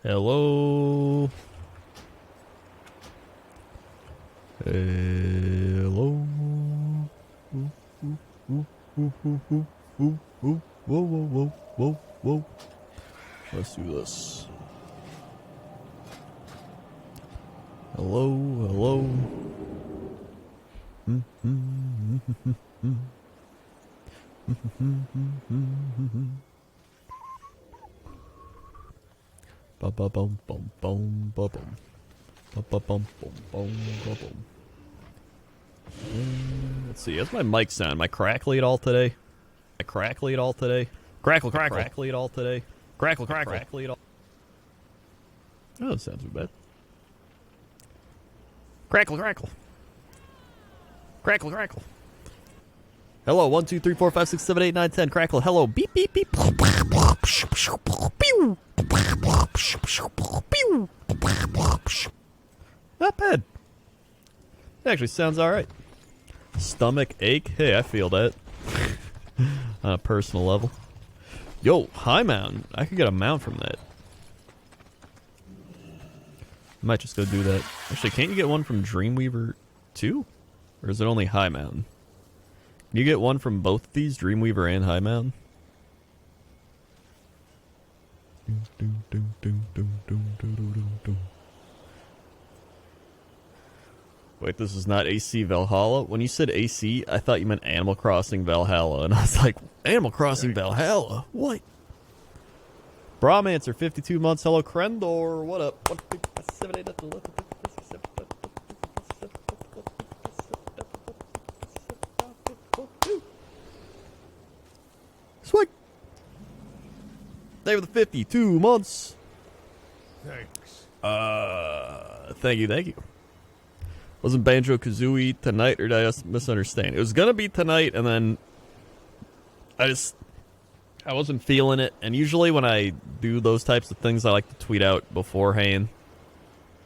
Hello. Hello. Whoa, whoa, whoa, whoa, whoa. Let's do this. Hello, hello. Ba ba bum bum bum ba bum. Ba ba bum bum bum ba bum. Let's see. How's my mic sound? Am I crackly at all today? Am I crackly at all today? Crackle, crackle. Crackly at all today? Crackle, crackle. Crackly at all? Oh, that sounds too bad. Crackle, crackle. Crackle, crackle. Hello, 1, 2, 3, 4, 5, 6, 7, 8, 9, 10. Crackle. Hello. Beep, beep, beep. Not bad. It actually sounds alright. Stomach ache? Hey, I feel that. On a personal level. Yo, high mountain. I could get a mount from that. Might just go do that. Actually, can't you get one from Dreamweaver too? Or is it only High Mountain? Can you get one from both of these, Dreamweaver and High Mountain? Wait, this is not AC Valhalla? When you said AC, I thought you meant Animal Crossing Valhalla, and I was like, Animal Crossing Valhalla? What? Brahmancer, 52 months. Hello, Crendor. What up? Swig. They were the 52 months. Thanks. Thank you. Wasn't Banjo-Kazooie tonight, or did I just misunderstand? It was gonna be tonight, and then I wasn't feeling it. And usually when I do those types of things, I like to tweet out beforehand,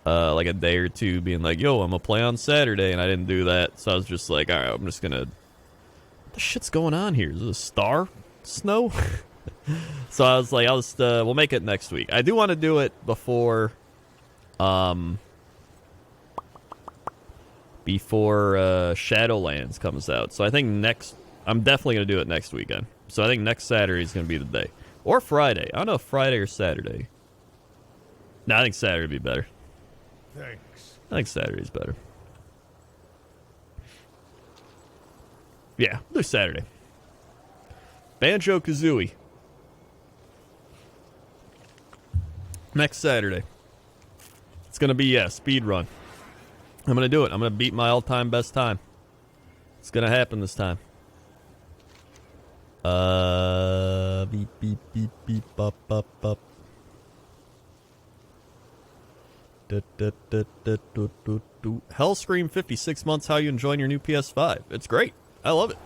like a day or two, being like, yo, I'm gonna play on Saturday, and I didn't do that. So I was just like, alright, I'm just gonna... What the shit's going on here? Is it a star snow? So I was like, we'll make it next week. I do want to do it before Shadowlands comes out. So I think I'm definitely going to do it next weekend. So I think next Saturday is going to be the day. Or Friday. I don't know if Friday or Saturday. No, I think Saturday would be better. Thanks. I think Saturday's better. Yeah, we'll do Saturday. Banjo-Kazooie. Next Saturday. It's going to be, speed run. I'm going to do it. I'm going to beat my all-time best time. It's going to happen this time. Beep, beep, beep, beep, bop, bop, bop. Hellscream 56 months. How you enjoying your new PS5? It's great. I love it.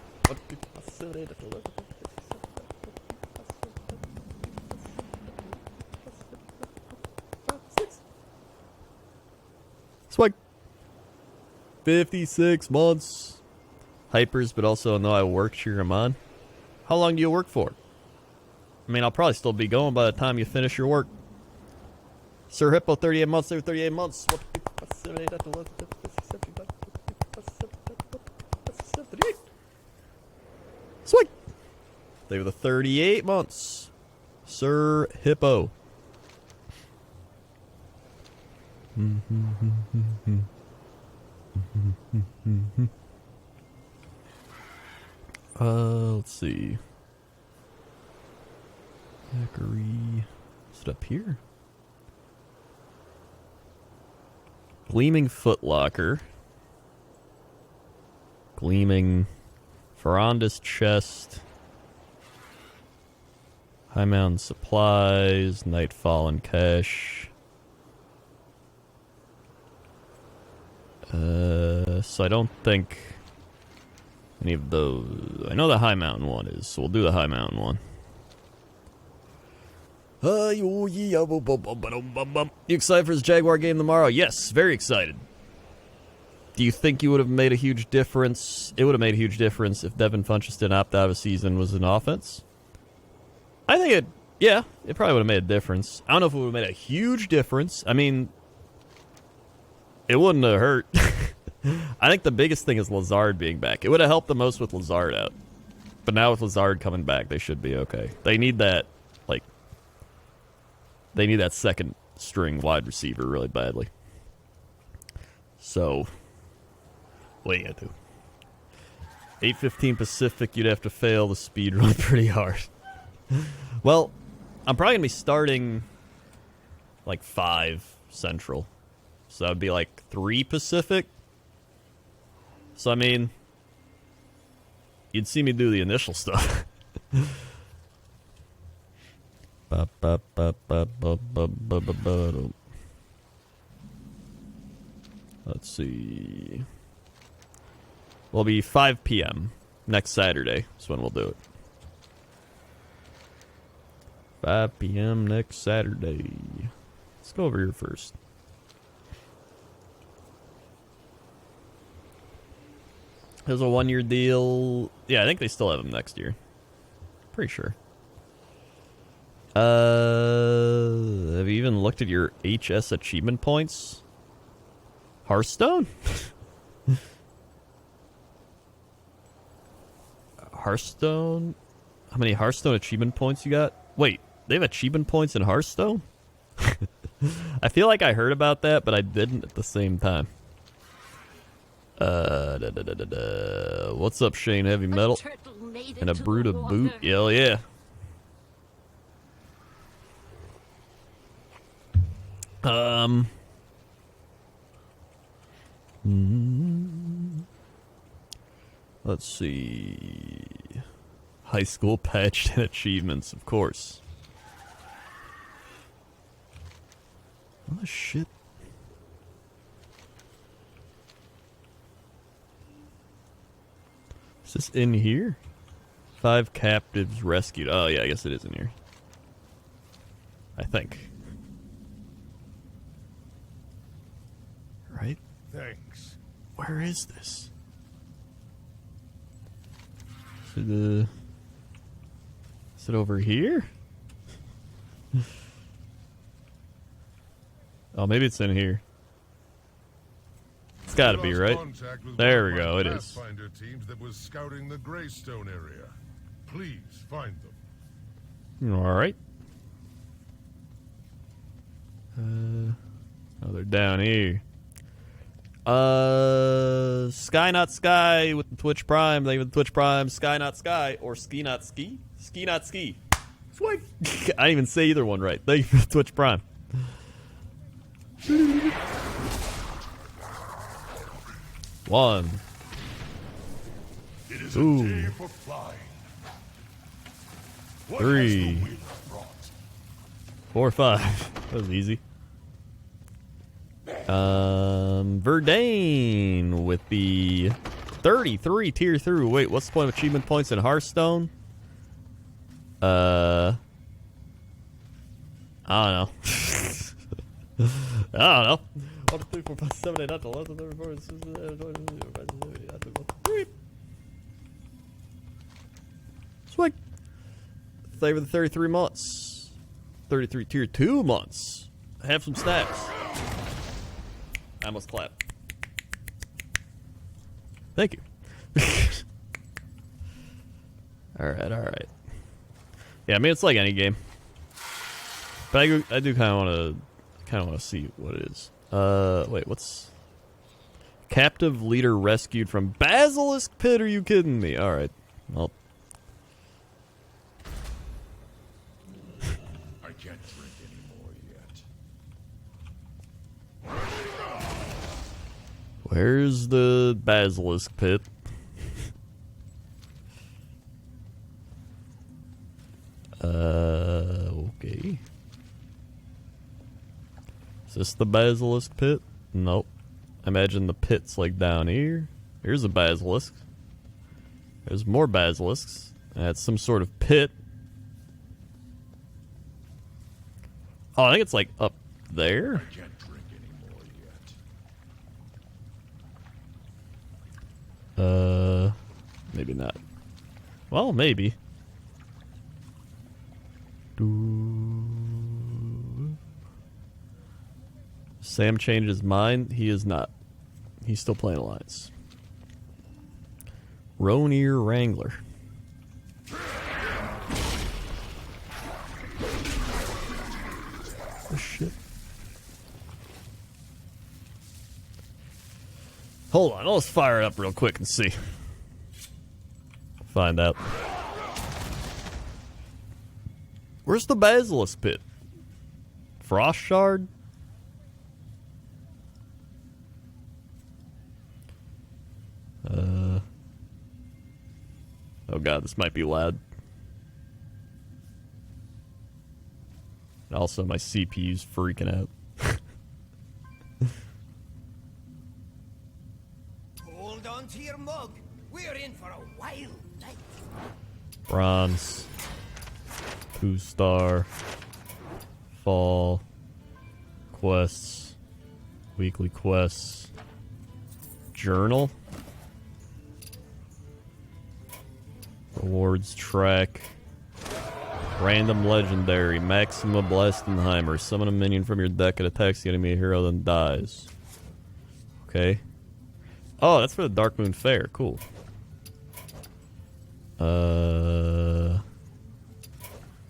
Swag. 56 months. Hypers, but also no, I work, cheer him on. How long do you work for? I mean, I'll probably still be going by the time you finish your work. Sir Hippo, 38 months. They were 38 months. Sweet. They were the 38 months. Sir Hippo. Let's see. Hackery. Is it up here? Gleaming Footlocker. Gleaming Ferranda's Chest. High Mountain Supplies. Nightfall and Cache. So I don't think any of those... I know the High Mountain one is, so we'll do the High Mountain one. You excited for this Jaguar game tomorrow? Yes, very excited. Do you think you would have made a huge difference? It would have made a huge difference if Devin Funchess didn't opt out of a season was in offense. I think it Yeah, it probably would have made a difference. I don't know if it would have made a huge difference. I mean, it wouldn't have hurt. I think the biggest thing is Lazard being back. It would have helped the most with Lazard out. But now with Lazard coming back, they should be okay. They need that, like, they need that second string wide receiver really badly. So, what are you gonna do? 8:15 Pacific, you'd have to fail the speed run pretty hard. Well, I'm probably gonna be starting like 5 Central. So that would be like 3 Pacific. So I mean, you'd see me do the initial stuff. Let's see. Will be 5 p.m. next Saturday is when we'll do it. 5 p.m. next Saturday. Let's go over here first. There's a 1-year deal. Yeah, I think they still have them next year. Pretty sure. Have you even looked at your HS achievement points? Hearthstone? Hearthstone? How many Hearthstone achievement points you got? Wait, they have achievement points in Hearthstone? I feel like I heard about that, but I didn't at the same time. What's up, Shane? Heavy metal and a brood of boot. Hell yeah. Let's see. High school patched and achievements, of course. Oh shit. Is this in here? 5 captives rescued. Oh yeah, I guess it is in here. I think. Right? Thanks. Where is this? Is it over here? Oh, maybe it's in here. It's gotta be, right? There we go, it is. Teams that was scouting the Greystone area. Please find them. Alright. Oh, they're down here. Sky Not Sky with the Twitch Prime. They with the Twitch Prime. Sky Not Sky or Ski Not Ski. Ski Not Ski. Swing. I didn't even say either one right. Thank you for the Twitch Prime. One. It is a day for flying. What 3, 4, 5. That was easy. Verdane with the 33 tier through. Wait, what's the point of achievement points in Hearthstone? I don't know. I don't know. 1, 2, 3, 4, 5, 7, 8, 9, 10, 11, 12, 13, 14, 15, Swing. Favor the 33 months. 33 tier 2 months. Have some snaps. I must clap. Thank you. Alright, alright. Yeah, I mean, it's like any game. But I do kind of want to see what it is. Wait, what's... Captive leader rescued from Basilisk Pit? Are you kidding me? Alright. Well... I can't drink anymore yet. Where's the Basilisk Pit? Okay. Is this the Basilisk Pit? Nope. I imagine the pit's like down here. Here's a Basilisk. There's more Basilisks. That's some sort of pit. Oh, I think it's like up there. I can't drink anymore yet. Maybe not. Well, maybe. Sam changed his mind. He is not. He's still playing Alliance. Ronir Wrangler. Oh, shit. Hold on, let's fire it up real quick and see. Find out. Where's the Basilisk Pit? Frost Shard? Oh god, this might be loud. And also, my CPU's freaking out. Hold on to your mug. We're in for a wild night. Bronze. 2-star. Fall. Quests. Weekly quests. Journal. Rewards track. Random legendary. Maxima Blastenheimer. Summon a minion from your deck and attacks the enemy hero, then dies. Okay. Oh, that's for the Dark Moon Fair. Cool.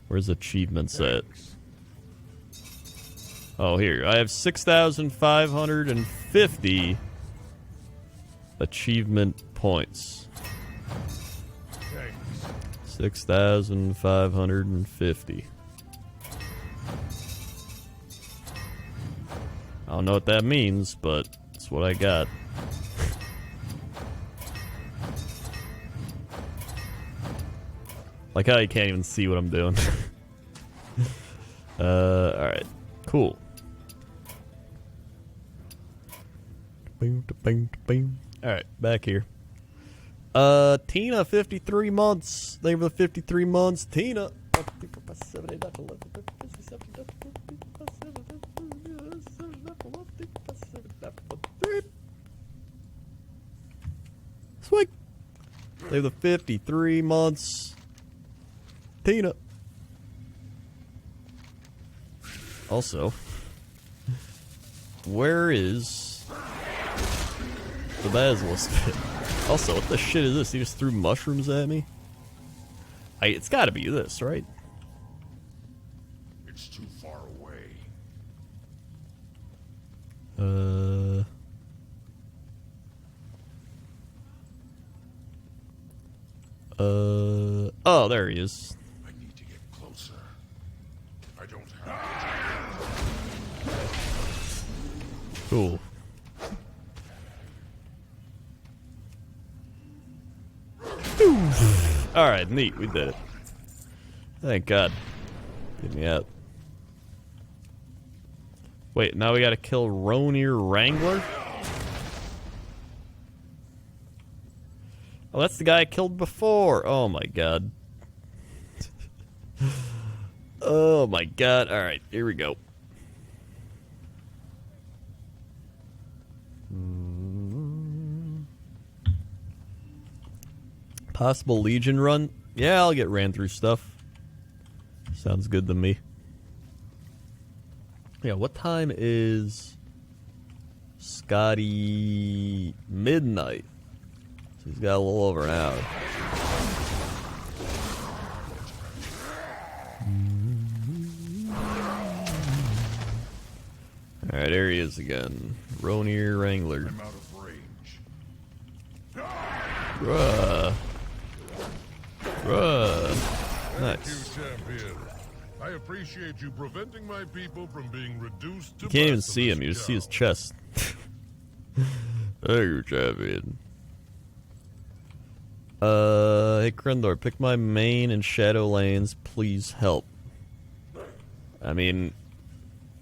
Where's achievements at? Oh, here. I have 6,550 achievement points. 6,550. I don't know what that means, but it's what I got. Like how you can't even see what I'm doing. Alright. Cool. Alright, back here. Tina, 53 months. Thank you for the 53 months. Tina. Sweet. Thank you for the 53 months. Tina. Also, where is the Basilisk Pit? Also, what the shit is this? He just threw mushrooms at me? It's gotta be this, right? It's too far away. Oh, there he is. I need to get closer. I don't have Cool. Alright, neat, we did it. Thank God. Get me out. Wait, now we gotta kill Ronir Wrangler? Oh, that's the guy I killed before. Oh my God. Oh my God. Alright, here we go. Possible Legion run? Yeah, I'll get ran through stuff. Sounds good to me. Yeah, what time is Scotty? Midnight. So he's got a little over an hour. Alright, there he is again. Ronir Wrangler. I'm out of range. Bruh. Bruh. Thank Nice. you, champion. I appreciate you preventing my people from being reduced to You can't even see him, you just see his chest. Thank you, champion. Hey Crendor, pick my main and shadow lanes, please help. I mean,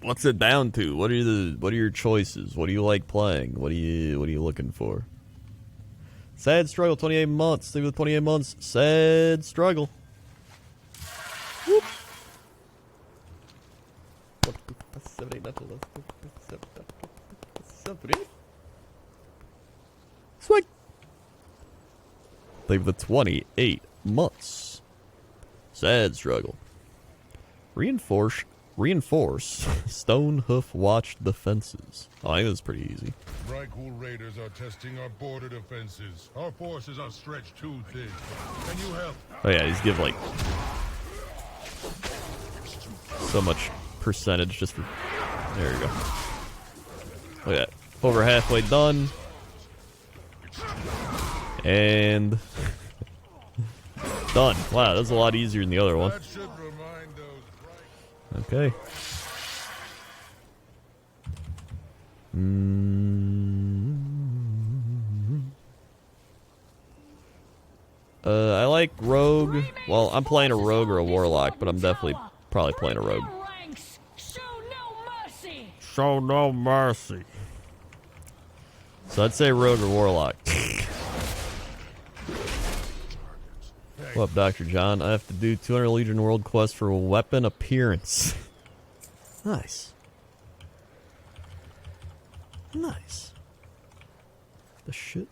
what's it down to? What are your choices? What do you like playing? What are you looking for? Sad struggle, 28 months. Stay with 28 months. Sad struggle. Whoop. Swing. Leave the 28 months. Sad struggle. Reinforce stone hoof watch defenses. Oh, I think that's pretty easy. Reichul raiders are testing our border defenses. Our forces are stretched too thin. Can you help? Oh yeah, these give like so much percentage just for. There you go. Look at that. Over halfway done. And done. Wow, that's a lot easier than the other one. That should remind those Okay. I like rogue. Well, I'm playing a rogue or a warlock, but I'm definitely probably playing a rogue. Show no mercy. So I'd say rogue or warlock. What up, Dr. John? I have to do 200 Legion World Quest for weapon appearance. Nice. Nice. The shit?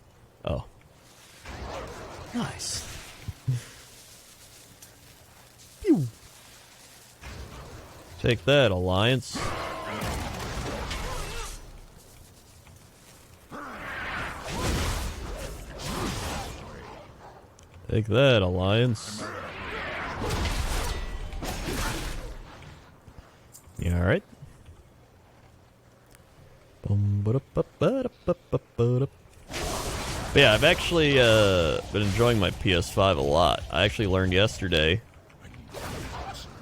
Oh. Nice. Pew. Take that, Alliance. Take that, Alliance. You alright? Yeah, I've actually been enjoying my PS5 a lot. I actually learned yesterday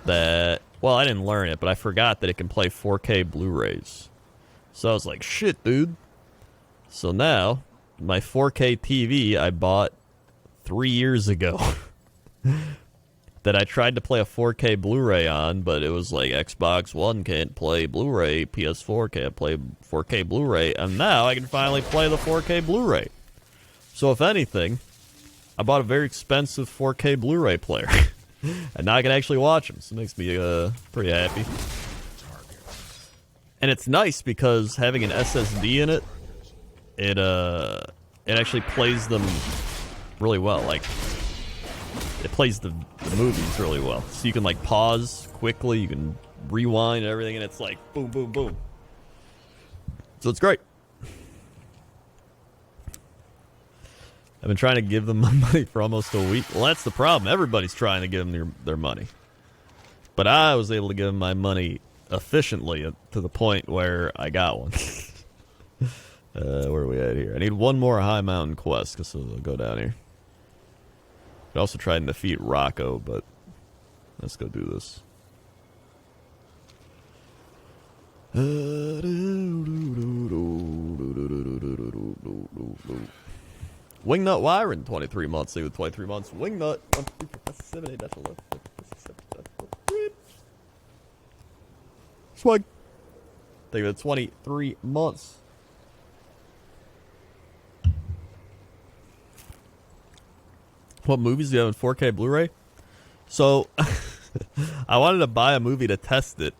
that, well, I didn't learn it, but I forgot that it can play 4K Blu-rays. So I was like, shit, dude. So now, my 4K TV I bought 3 years ago that I tried to play a 4K Blu-ray on, but it was like Xbox One can't play Blu-ray, PS4 can't play 4K Blu-ray, and now I can finally play the 4K Blu-ray. So if anything, I bought a very expensive 4K Blu-ray player, and now I can actually watch them, so it makes me pretty happy. And it's nice because having an SSD in it, it actually plays them really well. Like, it plays the movies really well. So you can like pause quickly, you can rewind and everything, and it's like boom, boom, boom. So it's great. I've been trying to give them my money for almost a week. Well, that's the problem. Everybody's trying to give them their money. But I was able to give them my money efficiently to the point where I got one. Where are we at here? I need one more High Mountain quest, because I'll go down here. I also tried to defeat Rocco, but let's go do this. Wingnut Wyron, 23 months. Say with 23 months. Wingnut. Swag. Thank you for 23 months. What movies do you have in 4K Blu-ray? So, I wanted to buy a movie to test it,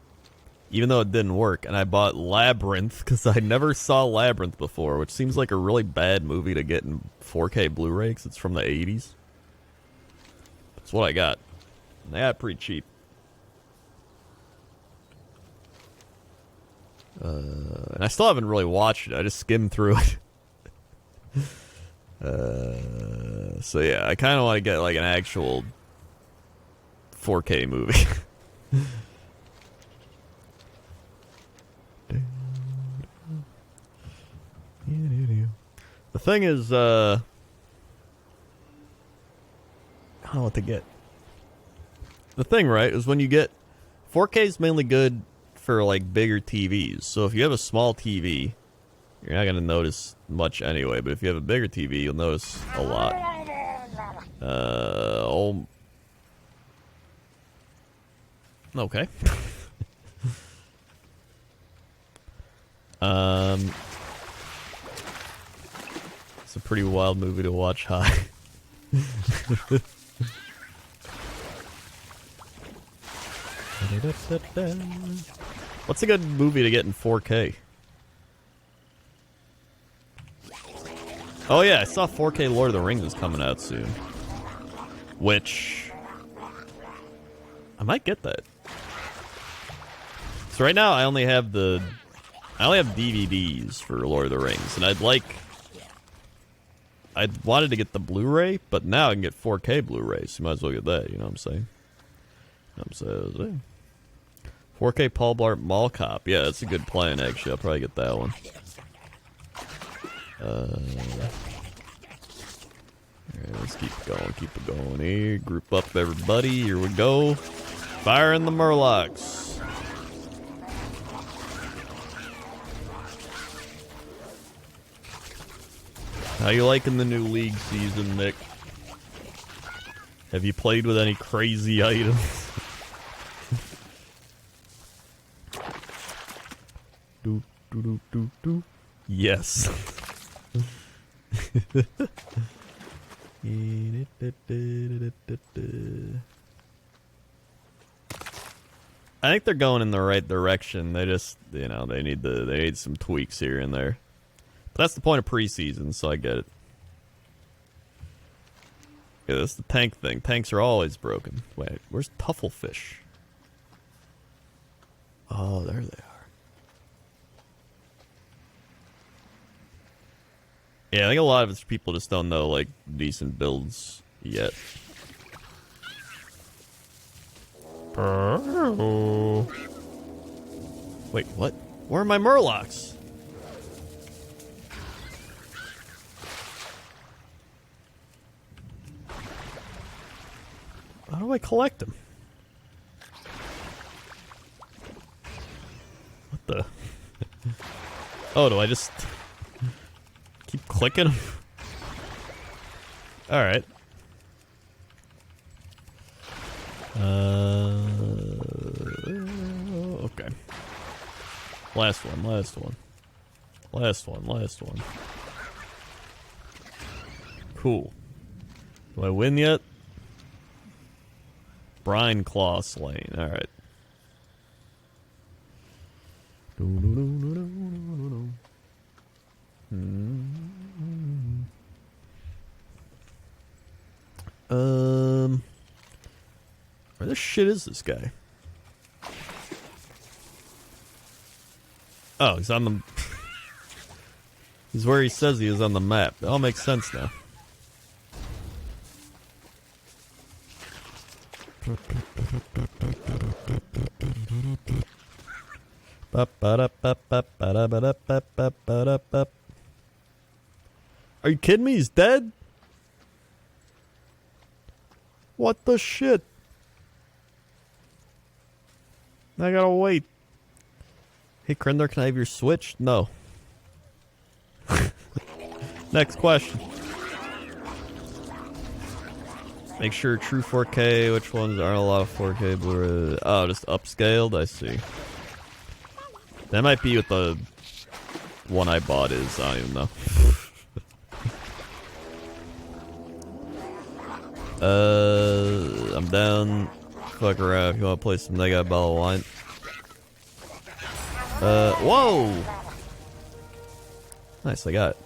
even though it didn't work, and I bought Labyrinth, because I never saw Labyrinth before, which seems like a really bad movie to get in 4K Blu-ray, because it's from the 80s. That's what I got. And I got it pretty cheap. And I still haven't really watched it, I just skimmed through it. So yeah, I kind of want to get like an actual 4K movie. The thing is, I don't know what to get. The thing, right, is when you get 4K is mainly good for like bigger TVs. So if you have a small TV, you're not gonna notice much anyway. But if you have a bigger TV, you'll notice a lot. Okay. It's a pretty wild movie to watch high. What's a good movie to get in 4K? Oh yeah, I saw 4K Lord of the Rings is coming out soon. Which I might get that. So right now I only have DVDs for Lord of the Rings, and I wanted to get the Blu-ray, but now I can get 4K Blu-ray, so you might as well get that, you know what I'm saying? 4K Paul Blart Mall Cop. Yeah, that's a good plan, actually. I'll probably get that one. Alright, let's keep it going here. Group up, everybody. Here we go. Fire in the Murlocs. How you liking the new League season, Nick? Have you played with any crazy items? Do. Yes. I think they're going in the right direction. They just, they need some tweaks here and there. But that's the point of preseason, so I get it. Yeah, that's the tank thing. Tanks are always broken. Wait, where's Tufflefish? Oh, there they are. Yeah, I think a lot of it's people just don't know, like, decent builds yet. Wait, what? Where are my Murlocs? How do I collect them? What the? Oh, do I just keep clicking them? Alright. Okay. Last one. Cool. Do I win yet? Brine Claw slain. Alright. Where the shit is this guy? Oh, he's on the... He's where he says he is on the map. It all makes sense now. Are you kidding me? He's dead? What the shit? I gotta wait. Hey, Crendor, can I have your Switch? No. Next question. Make sure true 4K. Which ones aren't a lot of 4K Blu-ray? Oh, just upscaled? I see. That might be what the one I bought is. I don't even know. I'm down. Fuck around if you want to play some They Got a Bottle of Wine. Whoa! Nice, I got it.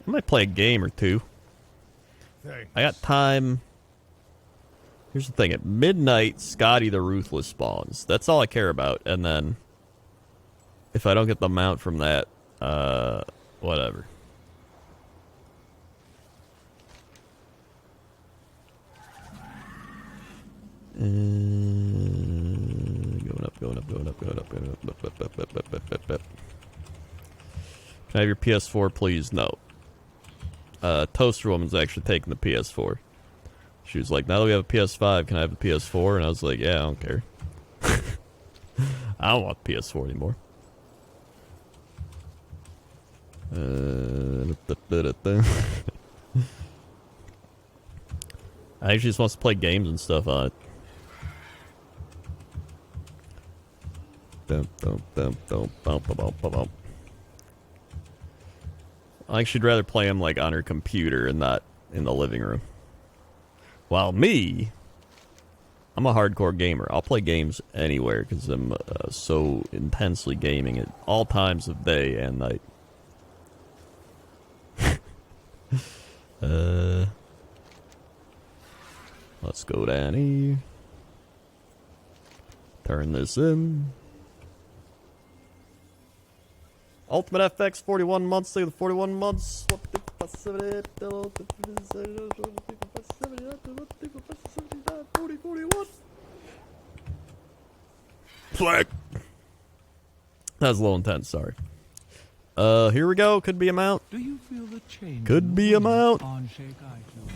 I might play a game or two. Thanks. I got time. Here's the thing. At midnight, Scotty the Ruthless spawns. That's all I care about. And then, if I don't get the mount from that, whatever. Going up. Can I have your PS4, please? No. Toaster Woman's actually taking the PS4. She was like, now that we have a PS5, can I have a PS4? And I was like, yeah, I don't care. I don't want the PS4 anymore. I actually just wants to play games and stuff on it. I think she'd rather play him like on her computer and not in the living room. While me, I'm a hardcore gamer. I'll play games anywhere because I'm so intensely gaming at all times of day and night. Let's go down here. Turn this in. Ultimate FX 41 months. Look at the 41 months. Flag. That was a little intense, sorry. Here we go. Could be a mount. Do you feel the change? Could be a mount. On Sheikh Aitu?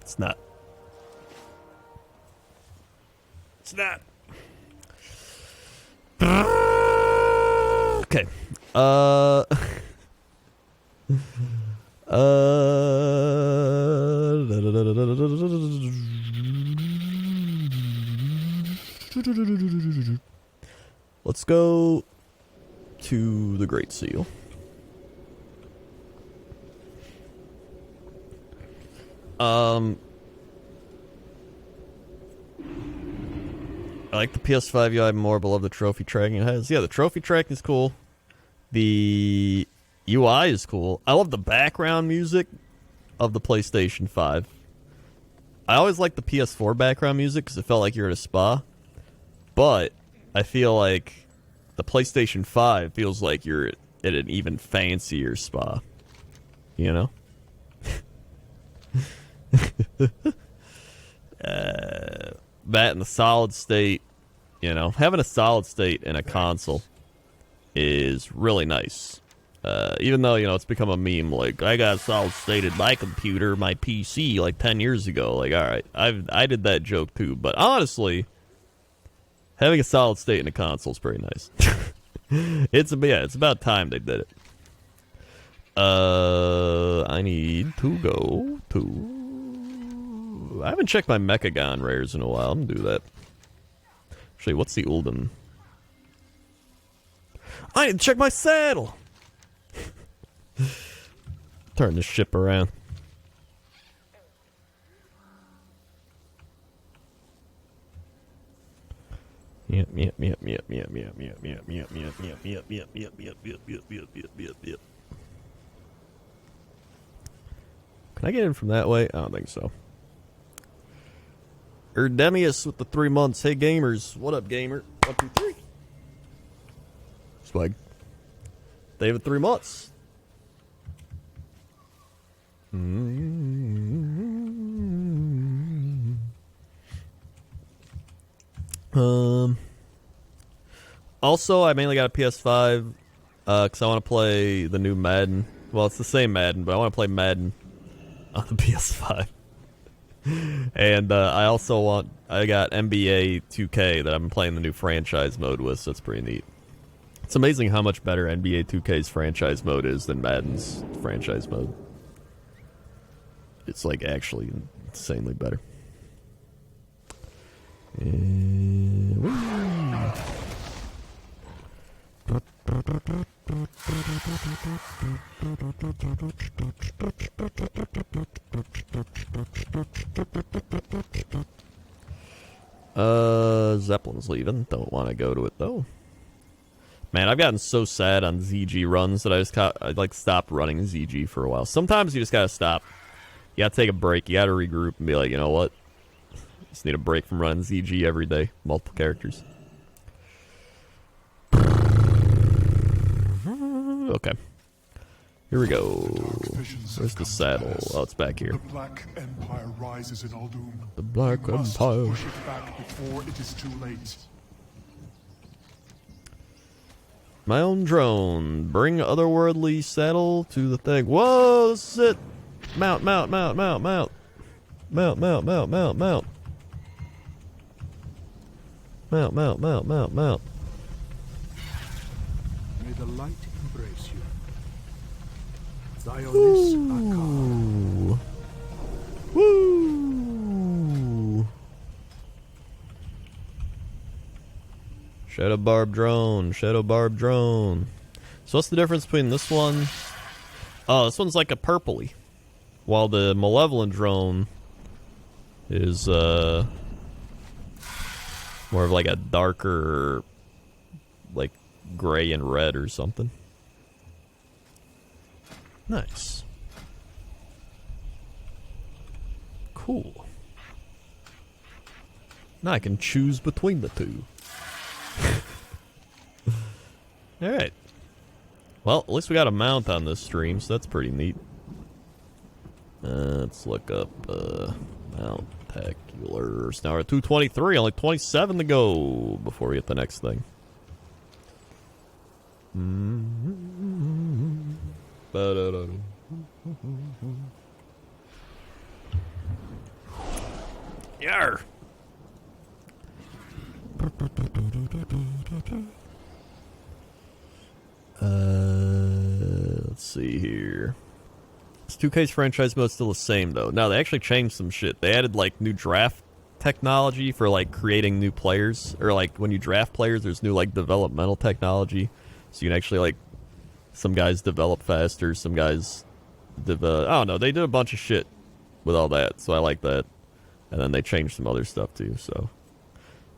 It's not. It's not. Okay. Let's go to the Great Seal. I like the PS5 UI more, but love the trophy tracking it has. Yeah, the trophy tracking is cool. The UI is cool. I love the background music of the PlayStation 5. I always liked the PS4 background music because it felt like you're at a spa. But I feel like the PlayStation 5 feels like you're at an even fancier spa. You know? That in the solid state, you know, having a solid state in a console is really nice. Even though, you know, it's become a meme, like, I got a solid state in my computer, my PC, like 10 years ago. Like, alright, I did that joke too. But honestly, having a solid state in a console is pretty nice. It's about time they did it. I need to go to... I haven't checked my Mechagon rares in a while. I'm gonna do that. Actually, what's the Ulden? I need to check my saddle! Turn this ship around. Yep. Can I get in from that way? I don't think so. Erdemius with the 3 months. Hey gamers, what up, gamer? 1, 2, 3. Swag. David, 3 months. Also, I mainly got a PS5 because I want to play the new Madden. Well, it's the same Madden, but I want to play Madden on the PS5. And I got NBA 2K that I'm playing the new franchise mode with, so it's pretty neat. It's amazing how much better NBA 2K's franchise mode is than Madden's franchise mode. It's like actually insanely better. Zeppelin's leaving. Don't want to go to it though. Man, I've gotten so sad on ZG runs that I like stopped running ZG for a while. Sometimes you just gotta stop. You gotta take a break. You gotta regroup and be like, you know what? Just need a break from running ZG every day. Multiple characters. Okay. Here we go. Where's the saddle? Oh, it's back here. The Black Empire rises in Aldum. The Black We must Empire. push it back before it is too late. My own drone. Bring otherworldly saddle to the thing. Whoa, this is it. Mount. Mount. Mount. Mount. Mount. Mount. Mount. Mount. Mount. Mount. Mount. Mount. Mount. Mount. Mount. May the light embrace you. Zionis Akar. Woo! Shadow Barb Drone. Shadow Barb Drone. So what's the difference between this one? Oh, this one's like a purpley. While the Malevolent Drone is more of like a darker, like gray and red or something. Nice. Cool. Now I can choose between the two. Alright. Well, at least we got a mount on this stream, so that's pretty neat. Let's look up mount taculars. Now we're at 223, only 27 to go before we get the next thing. Yarr! Let's see here. This 2K's franchise mode's still the same, though. No, they actually changed some shit. They added, like, new draft technology for, like, creating new players. Or, like, when you draft players, there's new, like, developmental technology. So you can actually, like, some guys develop faster, some guys develop... I don't know, they did a bunch of shit with all that, so I like that. And then they changed some other stuff, too, so...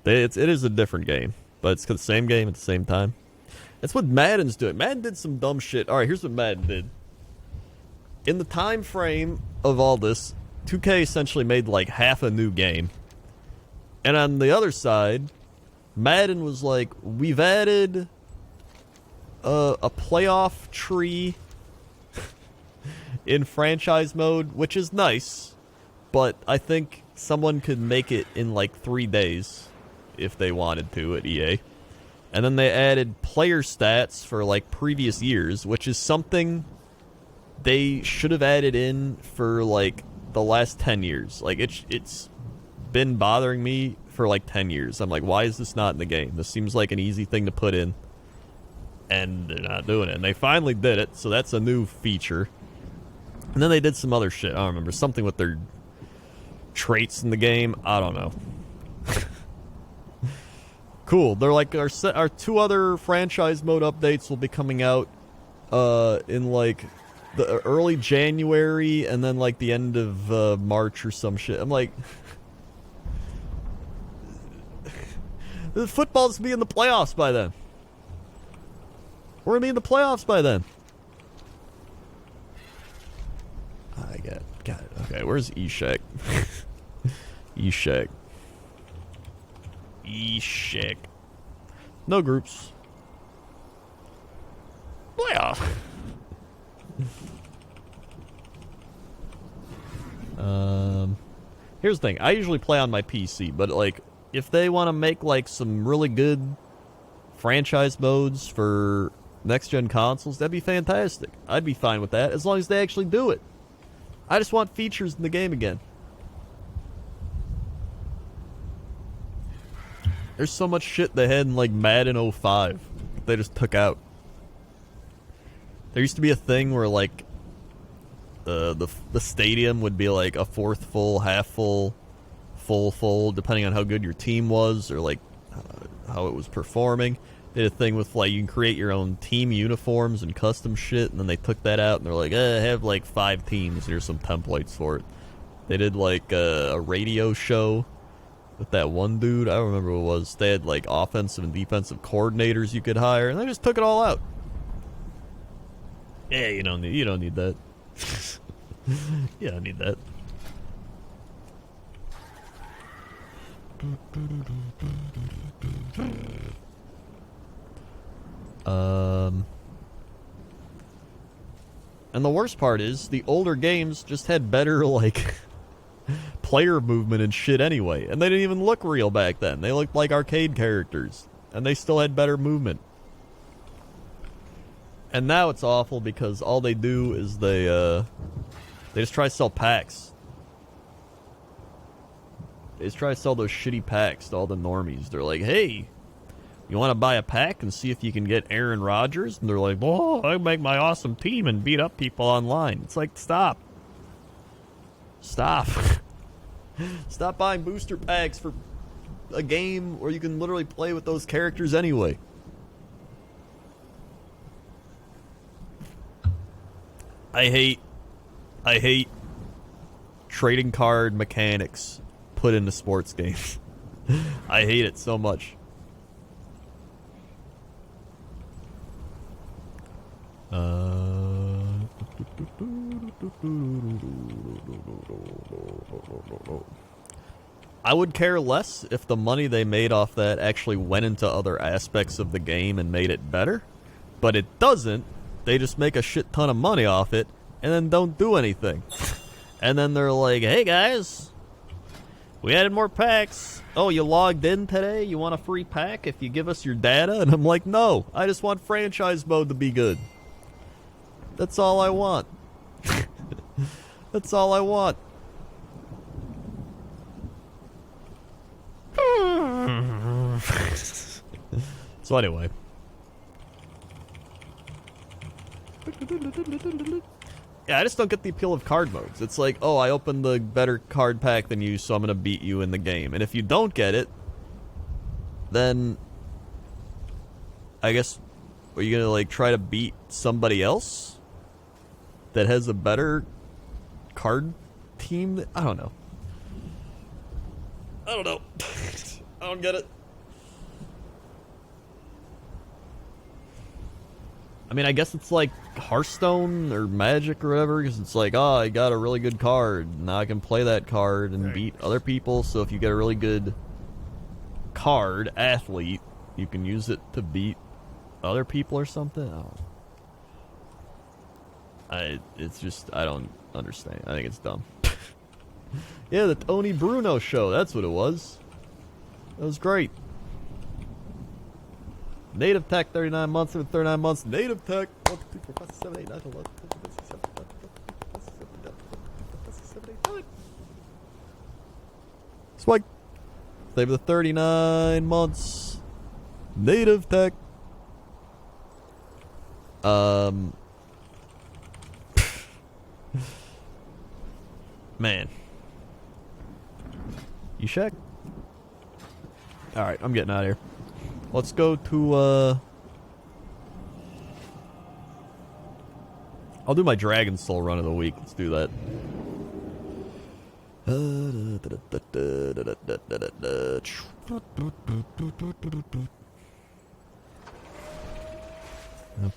it is a different game, but it's the same game at the same time. That's what Madden's doing. Madden did some dumb shit. Alright, here's what Madden did. In the time frame of all this, 2K essentially made like half a new game. And on the other side, Madden was like, we've added a playoff tree in franchise mode, which is nice, but I think someone could make it in like 3 days if they wanted to at EA. And then they added player stats for like previous years, which is something they should have added in for like the last 10 years. Like it's been bothering me for like 10 years. I'm like, why is this not in the game? This seems like an easy thing to put in. And they're not doing it. And they finally did it, so that's a new feature. And then they did some other shit. I don't remember. Something with their traits in the game. I don't know. Cool. They're like, our 2 other franchise mode updates will be coming out in like the early January and then like the end of March or some shit. I'm like, the football's gonna be in the playoffs by then. We're gonna be in the playoffs by then. I got it. Okay, where's Eshek? Eshek. Eshek. No groups. Playoff. Here's the thing. I usually play on my PC, but like, if they want to make like some really good franchise modes for next-gen consoles, that'd be fantastic. I'd be fine with that, as long as they actually do it. I just want features in the game again. There's so much shit they had in like Madden 05 they just took out. There used to be a thing where like the stadium would be like a fourth full, half full, full, depending on how good your team was or like how it was performing. They did a thing with like you can create your own team uniforms and custom shit, and then they took that out and they're like, have like 5 teams. Here's some templates for it. They did like a radio show with that one dude. I don't remember what it was. They had like offensive and defensive coordinators you could hire, and they just took it all out. Yeah, you don't need that. You don't need that. And the worst part is the older games just had better like player movement and shit anyway, and they didn't even look real back then. They looked like arcade characters, and they still had better movement. And now it's awful because all they do is they just try to sell packs. They just try to sell those shitty packs to all the normies. They're like, hey, you want to buy a pack and see if you can get Aaron Rodgers? And they're like, oh, I make my awesome team and beat up people online. It's like, stop. Stop. Stop buying booster packs for a game where you can literally play with those characters anyway. I hate trading card mechanics put into sports games. I hate it so much. I would care less if the money they made off that actually went into other aspects of the game and made it better, but it doesn't. They just make a shit ton of money off it and then don't do anything. And then they're like, hey guys, we added more packs. Oh, you logged in today? You want a free pack if you give us your data? And I'm like, no, I just want franchise mode to be good. That's all I want. That's all I want. So anyway. Yeah, I just don't get the appeal of card modes. It's like, oh, I opened the better card pack than you, so I'm gonna beat you in the game. And if you don't get it, then I guess, are you gonna like try to beat somebody else that has a better card team? I don't know. I don't know. I don't get it. I mean, I guess it's like Hearthstone or Magic or whatever, because it's like, oh, I got a really good card. Now I can play that card and beat other people. So if you get a really good card, athlete, you can use it to beat other people or something. I don't know. It's just, I don't understand. I think it's dumb. Yeah, the Tony Bruno show. That's what it was. That was great. Native Tech, 39 months, 39 months. Native Tech. 1, 2, 3, 4, 5, 6, 7, 8, 9, 10, 11, 12, 13, 14, 15, 16, 17, 18. Swag. Stay for the 39 months. Native Tech. Man. You check? Alright, I'm getting out of here. Let's go to, I'll do my Dragon Soul run of the week. Let's do that.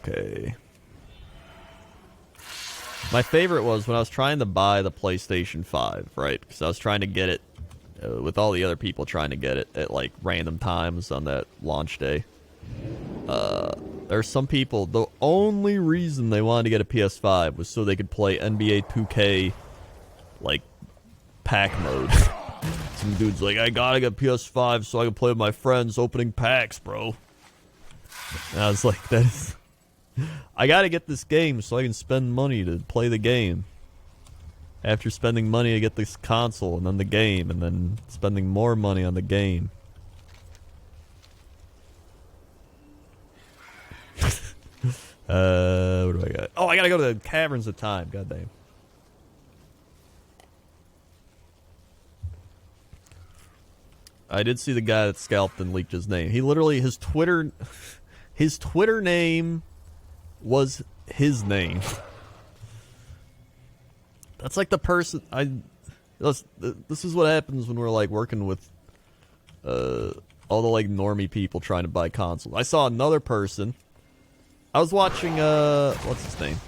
Okay. My favorite was when I was trying to buy the PlayStation 5, right? Because I was trying to get it with all the other people trying to get it at like random times on that launch day. There's some people, the only reason they wanted to get a PS5 was so they could play NBA 2K like pack mode. Some dude's like, I gotta get PS5 so I can play with my friends opening packs, bro. And I was like, that is, I gotta get this game so I can spend money to play the game. After spending money to get this console, and then the game, and then spending more money on the game. What do I got? Oh, I gotta go to the Caverns of Time. God damn. I did see the guy that scalped and leaked his name. He literally, his Twitter name was his name. That's like the person this is what happens when we're like working with all the like normie people trying to buy consoles. I saw another person. I was watching what's his name?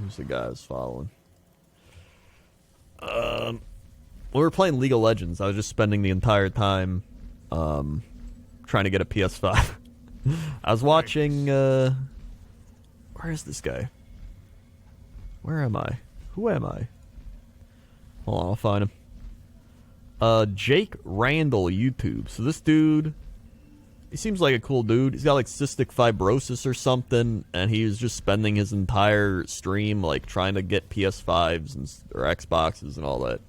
Who's the guy I was following? When we were playing League of Legends, I was just spending the entire time trying to get a PS5. I was watching where is this guy? Where am I? Who am I? Hold on, I'll find him. Jake Randall, YouTube. So this dude, he seems like a cool dude. He's got like cystic fibrosis or something, and he was just spending his entire stream like trying to get PS5s and, or Xboxes and all that.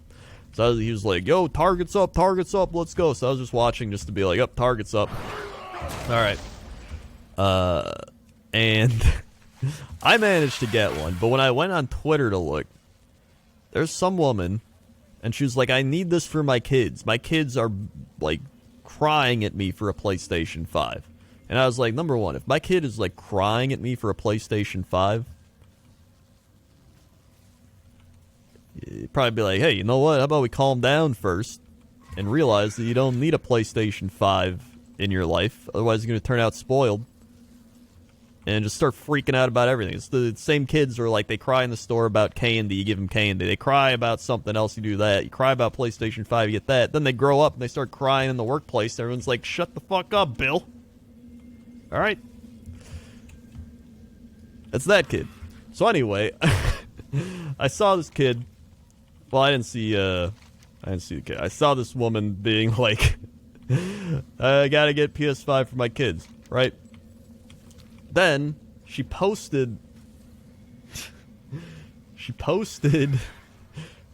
So he was like, yo, target's up, let's go. So I was just watching just to be like, up, target's up. Alright. And I managed to get one, but when I went on Twitter to look, there's some woman, and she was like, I need this for my kids. My kids are, like, crying at me for a PlayStation 5. And I was like, number one, if my kid is, like, crying at me for a PlayStation 5, you'd probably be like, hey, you know what? How about we calm down first and realize that you don't need a PlayStation 5 in your life. Otherwise, you're going to turn out spoiled. and just start freaking out about everything. It's the same kids who are like, they cry in the store about candy, you give them candy. They cry about something else, you do that. You cry about PlayStation 5, you get that. Then they grow up and they start crying in the workplace. Everyone's like, shut the fuck up, Bill. All right. It's that kid. So anyway, I saw this kid. Well, I didn't see the kid. I saw this woman being like, I gotta get PS5 for my kids, right? Then she posted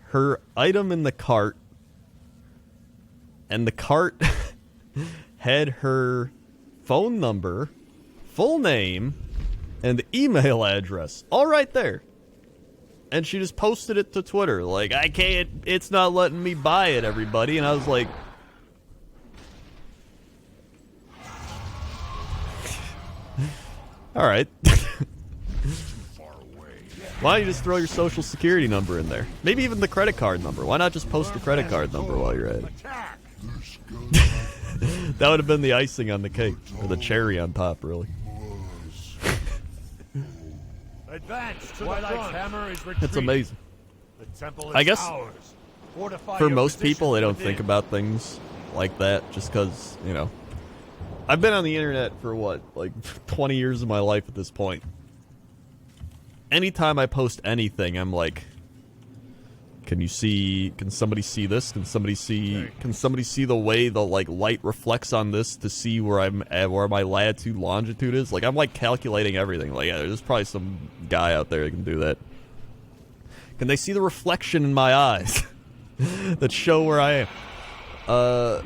her item in the cart, and the cart had her phone number, full name, and email address all right there. And she just posted it to Twitter like, I can't, it's not letting me buy it, everybody. And I was like, all right. Why don't you just throw your social security number in there? Maybe even the credit card number. Why not just post the credit card number while you're at it? That would have been the icing on the cake, or the cherry on top, really. Advance to Twilight's hammer is retreat. It's amazing. The temple is I guess ours. Fortify for your most people, they don't position think within. about things like that just because, you know. I've been on the internet for what, like 20 years of my life at this point. Anytime I post anything, I'm like, can somebody see this? Can somebody see the way the like light reflects on this to see where I'm at, where my latitude longitude is? Like, I'm like calculating everything. Like, yeah, there's probably some guy out there that can do that. Can they see the reflection in my eyes that show where I am?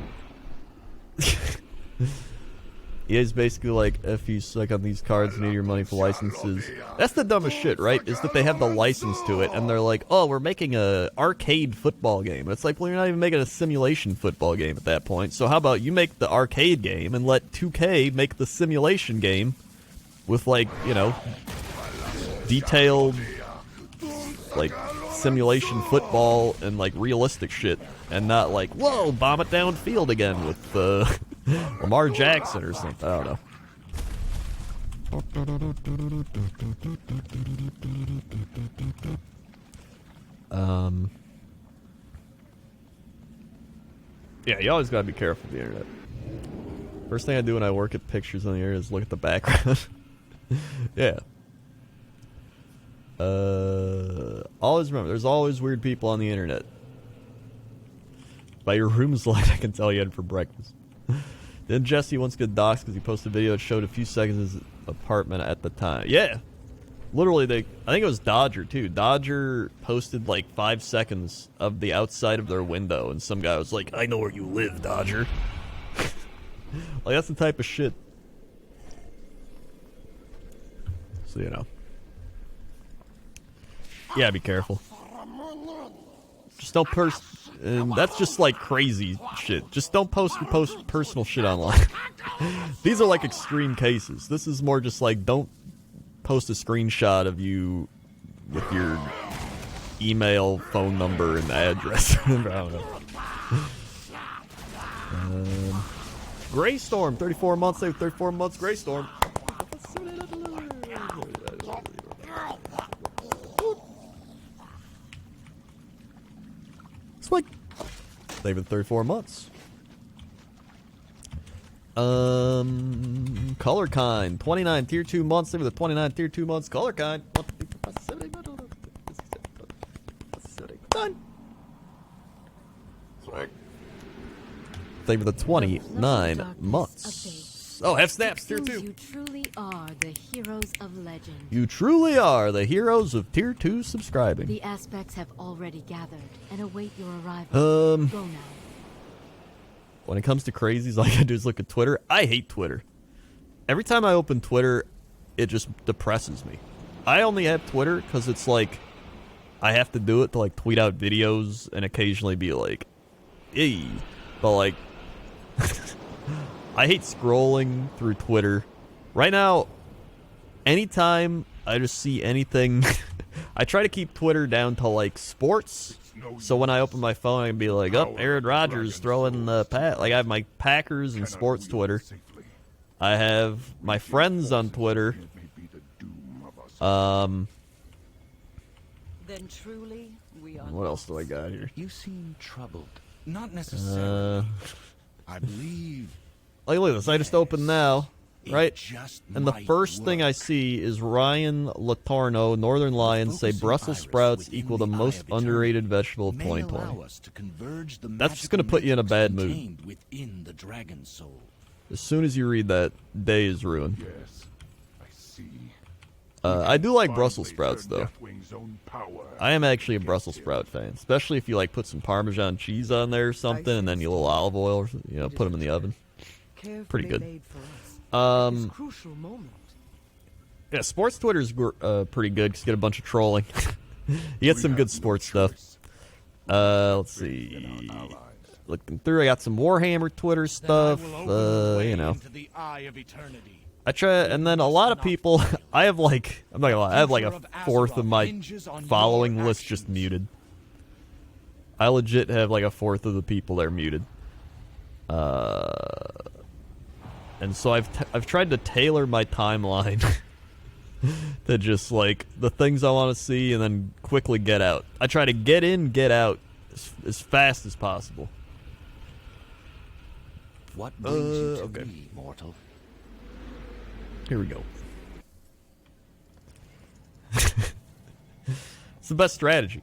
Yeah, it's basically like, if you suck on these cards and need your money for licenses. That's the dumbest shit, right? Is that they have the license to it, and they're like, oh, we're making a arcade football game. It's like, well, you're not even making a simulation football game at that point. So how about you make the arcade game and let 2K make the simulation game with, like, you know, detailed, like, simulation football and, like, realistic shit. And not like, whoa, bomb it downfield again with, Lamar Jackson or something. I don't know. Yeah, you always gotta be careful with the internet. First thing I do when I work at pictures on the internet is look at the background. Yeah. Always remember, there's always weird people on the internet. By your room's light, I can tell you had for breakfast. Then Jesse once get doxxed because he posted a video that showed a few seconds of his apartment at the time. Yeah. Literally, I think it was Dodger, too. Dodger posted, like, 5 seconds of the outside of their window, and some guy was like, I know where you live, Dodger. Like, that's the type of shit. So, you know. Yeah, be careful. Just don't and that's just like crazy shit. Just don't post personal shit online. These are like extreme cases. This is more just like, don't post a screenshot of you with your email, phone number, and address. I don't know. Greystorm, 34 months. 34 months. Greystorm. It's like they've been 34 months. Color Kind, 29 tier 2 months. They've been 29 tier 2 months. Color Kind. Done. They were the 29 months. Oh, have snaps tier 2. You truly are the heroes of legend. You truly are the heroes of tier 2 subscribing. The aspects have already gathered and await your arrival. Go now. When it comes to crazies, all I gotta do is look at Twitter. I hate Twitter. Every time I open Twitter, it just depresses me. I only have Twitter because it's like, I have to do it to like tweet out videos and occasionally be like, "Hey," but like, I hate scrolling through Twitter. Right now, anytime I just see anything, I try to keep Twitter down to like sports. So when I open my phone, I can be like, "Oh, Aaron Rodgers throwing the like I have my Packers and sports Twitter. I have my friends on Twitter, Then truly, we are. What else do I got here? You seem troubled. Not necessarily. I believe. Like, look at this. I just opened now, right? Just And the might first thing work. I see is Ryan Latorno, Northern Lions, say Focusing Brussels iris sprouts within equal the the eye most of eternity underrated vegetable of may 2020. allow us to converge the That's just magical gonna put you in a bad networks mood. contained within the dragon soul. As soon as you read that, day is ruined. Yes, I see. I do like Finally Brussels sprouts, turn though. Deathwing's own power I am actually a against Brussels him. sprout fan, especially if you like put some Parmesan cheese on there or something, and then you little olive oil, or, put them in the oven. Pretty good. Made for us. This crucial moment. Yeah, sports Twitter's pretty good because you get a bunch of trolling. You get We some have good no sports stuff. choice. Let's see. Looking through, I got some Warhammer Twitter stuff. Then I will open the way into the eye of eternity. I try, and then a lot of people. I have like, I'm not gonna lie, I have like a fourth of my following list just muted. I legit have like a fourth of the people there muted. And so I've tried to tailor my timeline to just like the things I want to see and then quickly get out. I try to get in, get out as fast as possible. What brings you to okay. me, mortal? Here we go. It's the best strategy.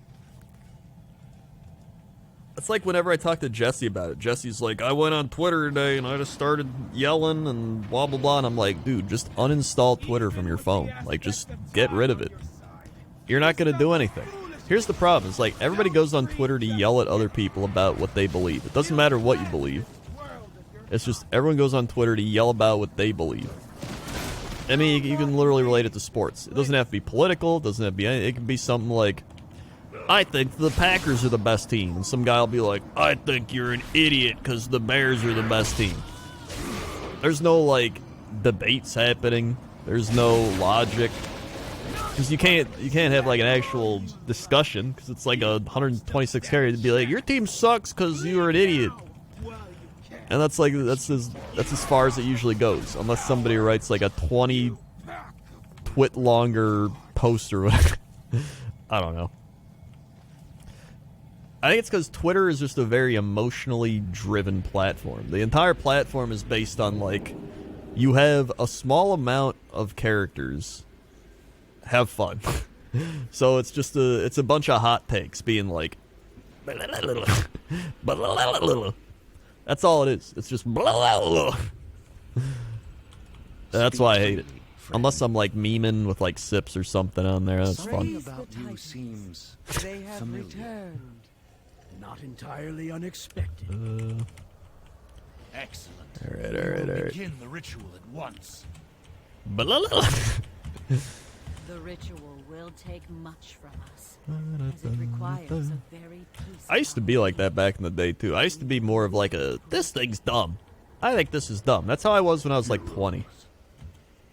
It's like whenever I talk to Jesse about it. Jesse's like, I went on Twitter today and I just started yelling and blah, blah, blah. And I'm like, dude, just uninstall Twitter from your phone. Like, just get rid of it. You're not going to do anything. Here's the problem. It's like everybody goes on Twitter to yell at other people about what they believe. It doesn't matter what you believe. It's just everyone goes on Twitter to yell about what they believe. I mean, you can literally relate it to sports. It doesn't have to be political. It doesn't have to be anything. It can be something like, I think the Packers are the best team. And some guy will be like, I think you're an idiot because the Bears are the best team. There's no, like, debates happening. There's no logic. Because you can't have, like, an actual discussion because it's like a 126 carry to be like, your team sucks because you're an idiot. And that's like that's as far as it usually goes, unless somebody writes like a 20 twit longer post or whatever. I don't know. I think it's because Twitter is just a very emotionally driven platform. The entire platform is based on like you have a small amount of characters. Have fun. So it's just a bunch of hot takes being like that's all it is. It's just blah, blah, blah. That's why I hate it. Unless I'm like memeing with like sips or something on there. That's fun. About you seems They have familiar. returned. Not entirely unexpected. Excellent. All We right. will begin the ritual at once. Blah, blah, blah. The ritual will take much from us, as it requires a very peaceful. I used to be like that back in the day too. I used to be more of like a this thing's dumb. I think this is dumb. That's how I was when I was like 20.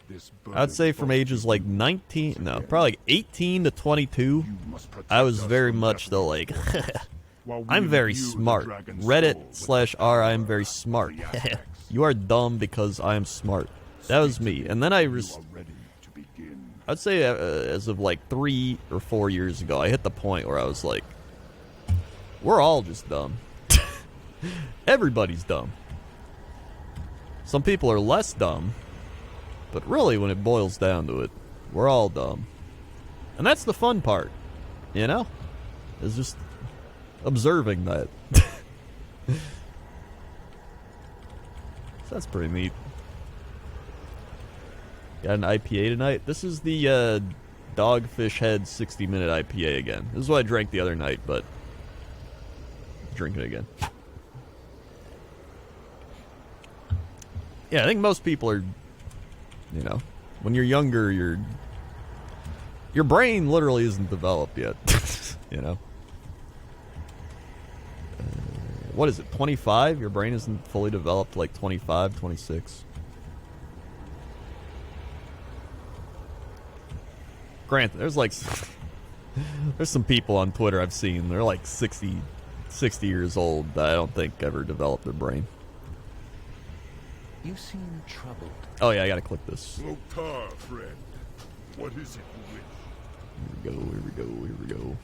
This I'd say from ages like 19, no, probably like 18 to 22, I was very much the like, I'm very smart. Reddit/r I'm very smart. You are dumb because I am smart. That was me. And then I'd say as of like 3 or 4 years ago, I hit the point where I was like, we're all just dumb. Everybody's dumb. Some people are less dumb, but really when it boils down to it, we're all dumb. And that's the fun part, you know? Is just observing that. So that's pretty neat. Got an IPA tonight. This is the Dogfish Head 60-minute IPA again. This is what I drank the other night, but drink it again. Yeah, I think most people are, you know, when you're younger, your brain literally isn't developed yet, you know. What is it, 25? Your brain isn't fully developed like 25, 26. Granted, there's like there's some people on Twitter I've seen, they're like 60 years old that I don't think ever developed their brain. You seem troubled. Oh yeah, I gotta click this. Lokar, friend. What is it you wish? Here we go, here we go, here we go.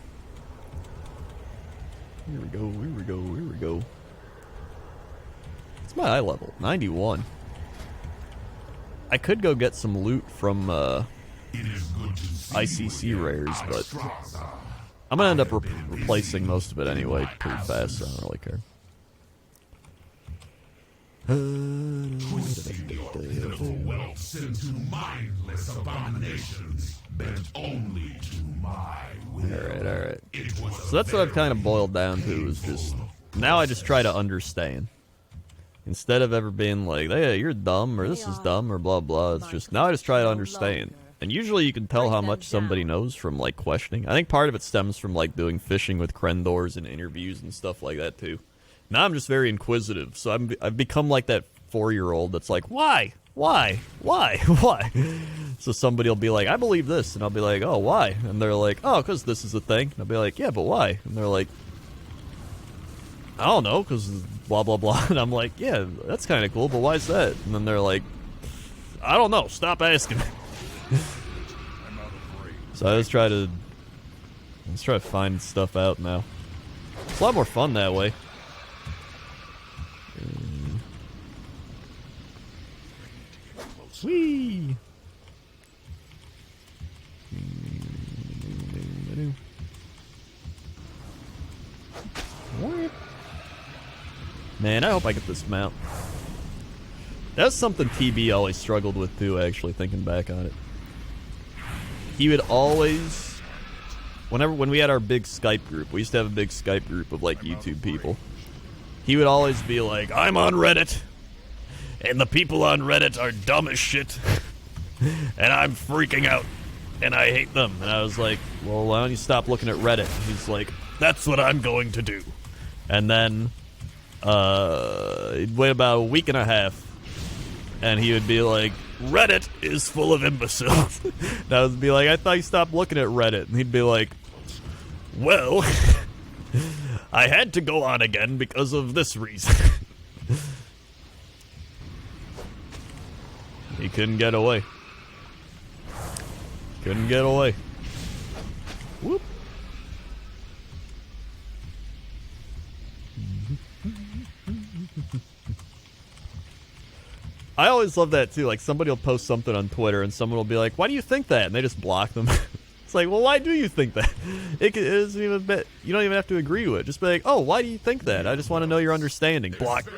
Here we go, here we go, here we go. What's my eye level? 91. I could go get some loot from ICC rares, but I'm gonna end up replacing most of it anyway pretty fast, so I don't really care. Twisting your pitiful wealth into mindless abominations, bent only to my will. Alright. So that's what I've kind of boiled down to, is just, now I just try to understand. Instead of ever being like, hey, you're dumb, or this is dumb, or blah blah, it's just, now I just try to understand. And usually you can tell how much somebody knows from, like, questioning. I think part of it stems from, like, doing fishing with Crendors and interviews and stuff like that, too. Now I'm just very inquisitive, so I've become like that 4-year-old that's like, why? Why? So somebody will be like, I believe this, and I'll be like, oh, why? And they're like, oh, because this is a thing. And I'll be like, yeah, but why? And they're like, I don't know, because blah, blah, blah. And I'm like, yeah, that's kind of cool, but why is that? And then they're like, I don't know, stop asking. So I just try to find stuff out now. It's a lot more fun that way. Whee! Man, I hope I get this mount. That's something TB always struggled with too, actually, thinking back on it. He would always, when we had our big Skype group, we used to have a big Skype group of, like, YouTube people. He would always be like, I'm on Reddit, and the people on Reddit are dumb as shit, and I'm freaking out, and I hate them. And I was like, well, why don't you stop looking at Reddit? He's like, that's what I'm going to do. And then, he'd wait about a week and a half, and he would be like, Reddit is full of imbeciles. And I would be like, I thought you stopped looking at Reddit. And he'd be like, well, I had to go on again because of this reason. He couldn't get away. Couldn't get away. Whoop. I always love that too. Like, somebody will post something on Twitter and someone will be like, why do you think that? And they just block them. It's like, well, why do you think that? It isn't even you don't even have to agree with it. Just be like, oh, why do you think that? I just want to know your understanding. Block.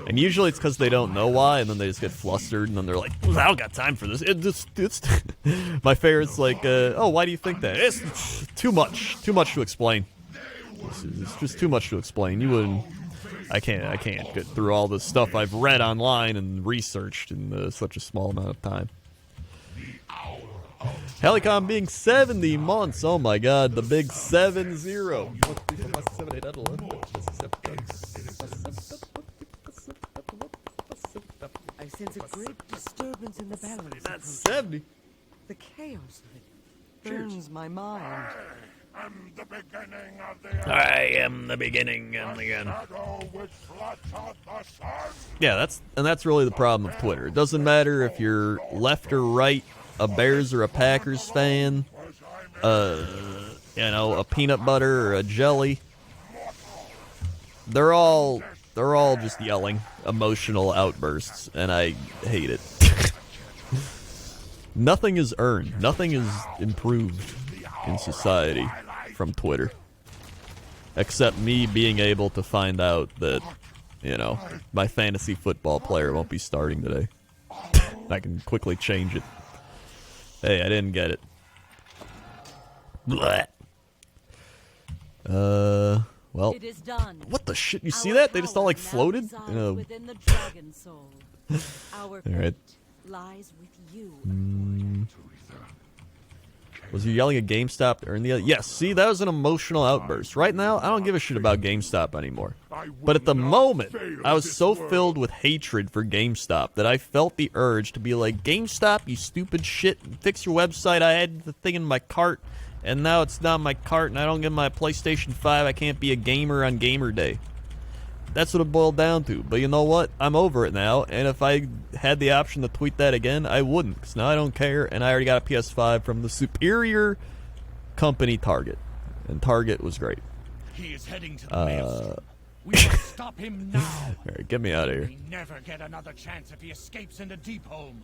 And usually it's because they don't know why, and then they just get flustered, and then they're like, I don't got time for this. It's my favorite's like, oh, why do you think that? It's too much to explain. It's just too much to explain. You wouldn't. I can't get through all the stuff I've read online and researched in such a small amount of time. Helicom being 70 months. Oh my god, the big 7-0. I sense a great disturbance in the balance. That's 70. The chaos of it burns my mind. I'm the beginning of the I am the beginning and the end. shadow which blots out the sun. Yeah, that's really the problem with Twitter. It doesn't matter if you're left or right, a Bears or a Packers fan, a peanut butter or a jelly. They're all just yelling emotional outbursts, and I hate it. Nothing is earned. Nothing is improved in society from Twitter. Except me being able to find out that, my fantasy football player won't be starting today. I can quickly change it. Hey, I didn't get it. Blah. Well, It is done. what the shit? You see Our that? They just all, like, power floated? now resides In a... within the dragon soul. Our All right. fate lies with you. Was you yelling at GameStop to earn the... Yes, see, that was an emotional outburst. Right now, I don't give a shit about GameStop anymore. But at the moment, I was so filled with hatred for GameStop that I felt the urge to be like, GameStop, you stupid shit, fix your website. I had the thing in my cart, and now it's not in my cart, and I don't get my PlayStation 5. I can't be a gamer on Gamer Day. That's what it boiled down to. But you know what? I'm over it now, and if I had the option to tweet that again, I wouldn't, because now I don't care, and I already got a PS5 from the superior company Target, and Target was great. He is heading to the maelstrom. We must stop him now. All right, get me out of here. We never get another chance if he escapes into Deepholm.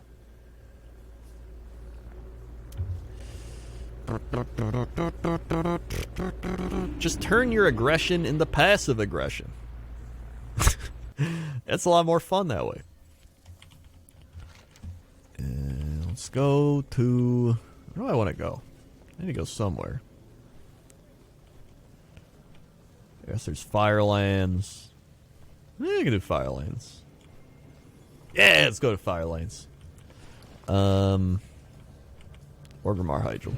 Just turn your aggression into passive aggression. That's a lot more fun that way. Let's go to... Where do I want to go? I need to go somewhere. I guess there's Firelands. I can do Firelands. Yeah, let's go to Firelands. Orgrimmar Hydral.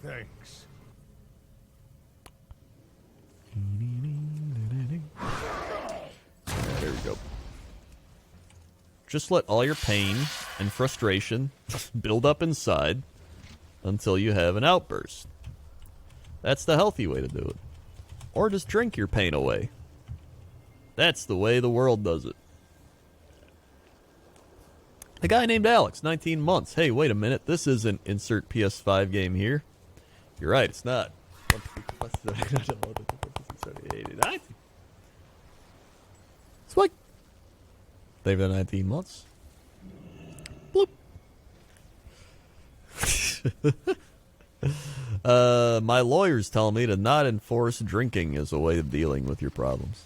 Thanks. There we go. Just let all your pain and frustration build up inside until you have an outburst. That's the healthy way to do it. Or just drink your pain away. That's the way the world does it. A guy named Alex, 19 months. Hey, wait a minute. This isn't insert PS5 game here. You're right, it's not. It's like they've done 19 months. Bloop. My lawyers tell me to not enforce drinking as a way of dealing with your problems.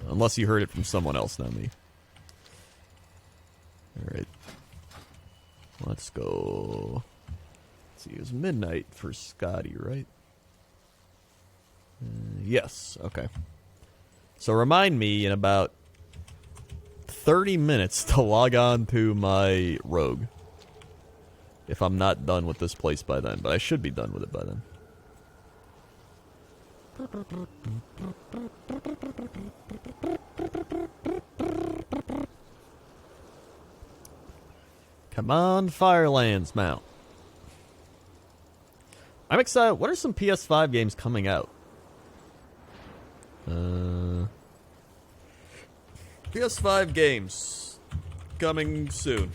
Unless you heard it from someone else, not me. Alright. Let's go. Let's see, it was midnight for Scotty, right? Yes, okay. So remind me in about 30 minutes to log on to my rogue. If I'm not done with this place by then, but I should be done with it by then. Come on, Firelands mount. I'm excited. What are some PS5 games coming out? PS5 games coming soon.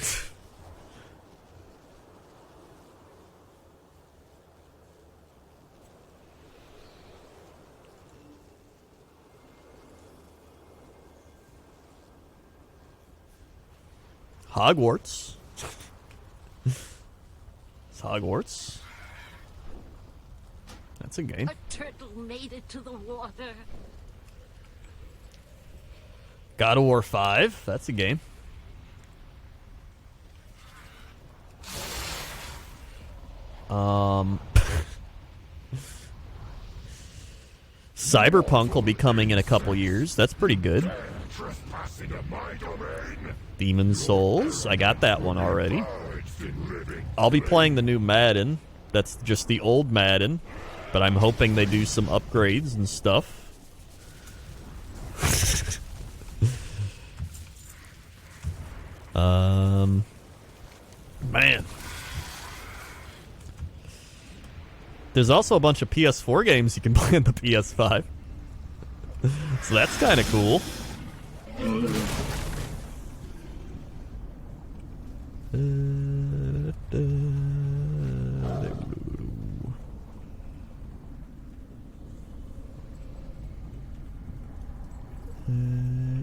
Hogwarts. It's Hogwarts. That's a game. A turtle made it to the water. God of War 5. That's a game. Cyberpunk will be coming in a couple years. That's pretty good. Demon's Souls. I got that one already. I'll be playing the new Madden. That's just the old Madden. But I'm hoping they do some upgrades and stuff. Man. There's also a bunch of PS4 games you can play on the PS5. So that's kind of cool.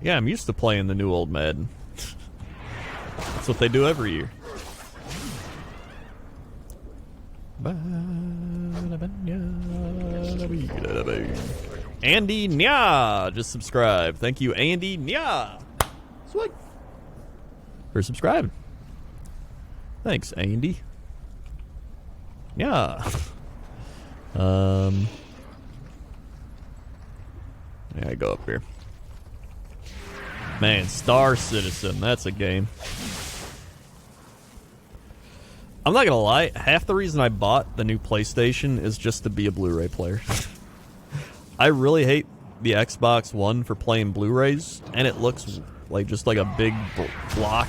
Yeah, I'm used to playing the new old Madden. That's what they do every year. Andy Nya just subscribed. Thank you, Andy Nya. Sweet. For subscribing. Thanks, Andy. Yeah. Yeah, I go up here. Man, Star Citizen, that's a game. I'm not gonna lie, half the reason I bought the new PlayStation is just to be a Blu-ray player. I really hate the Xbox One for playing Blu-rays, and it looks like just like a big block.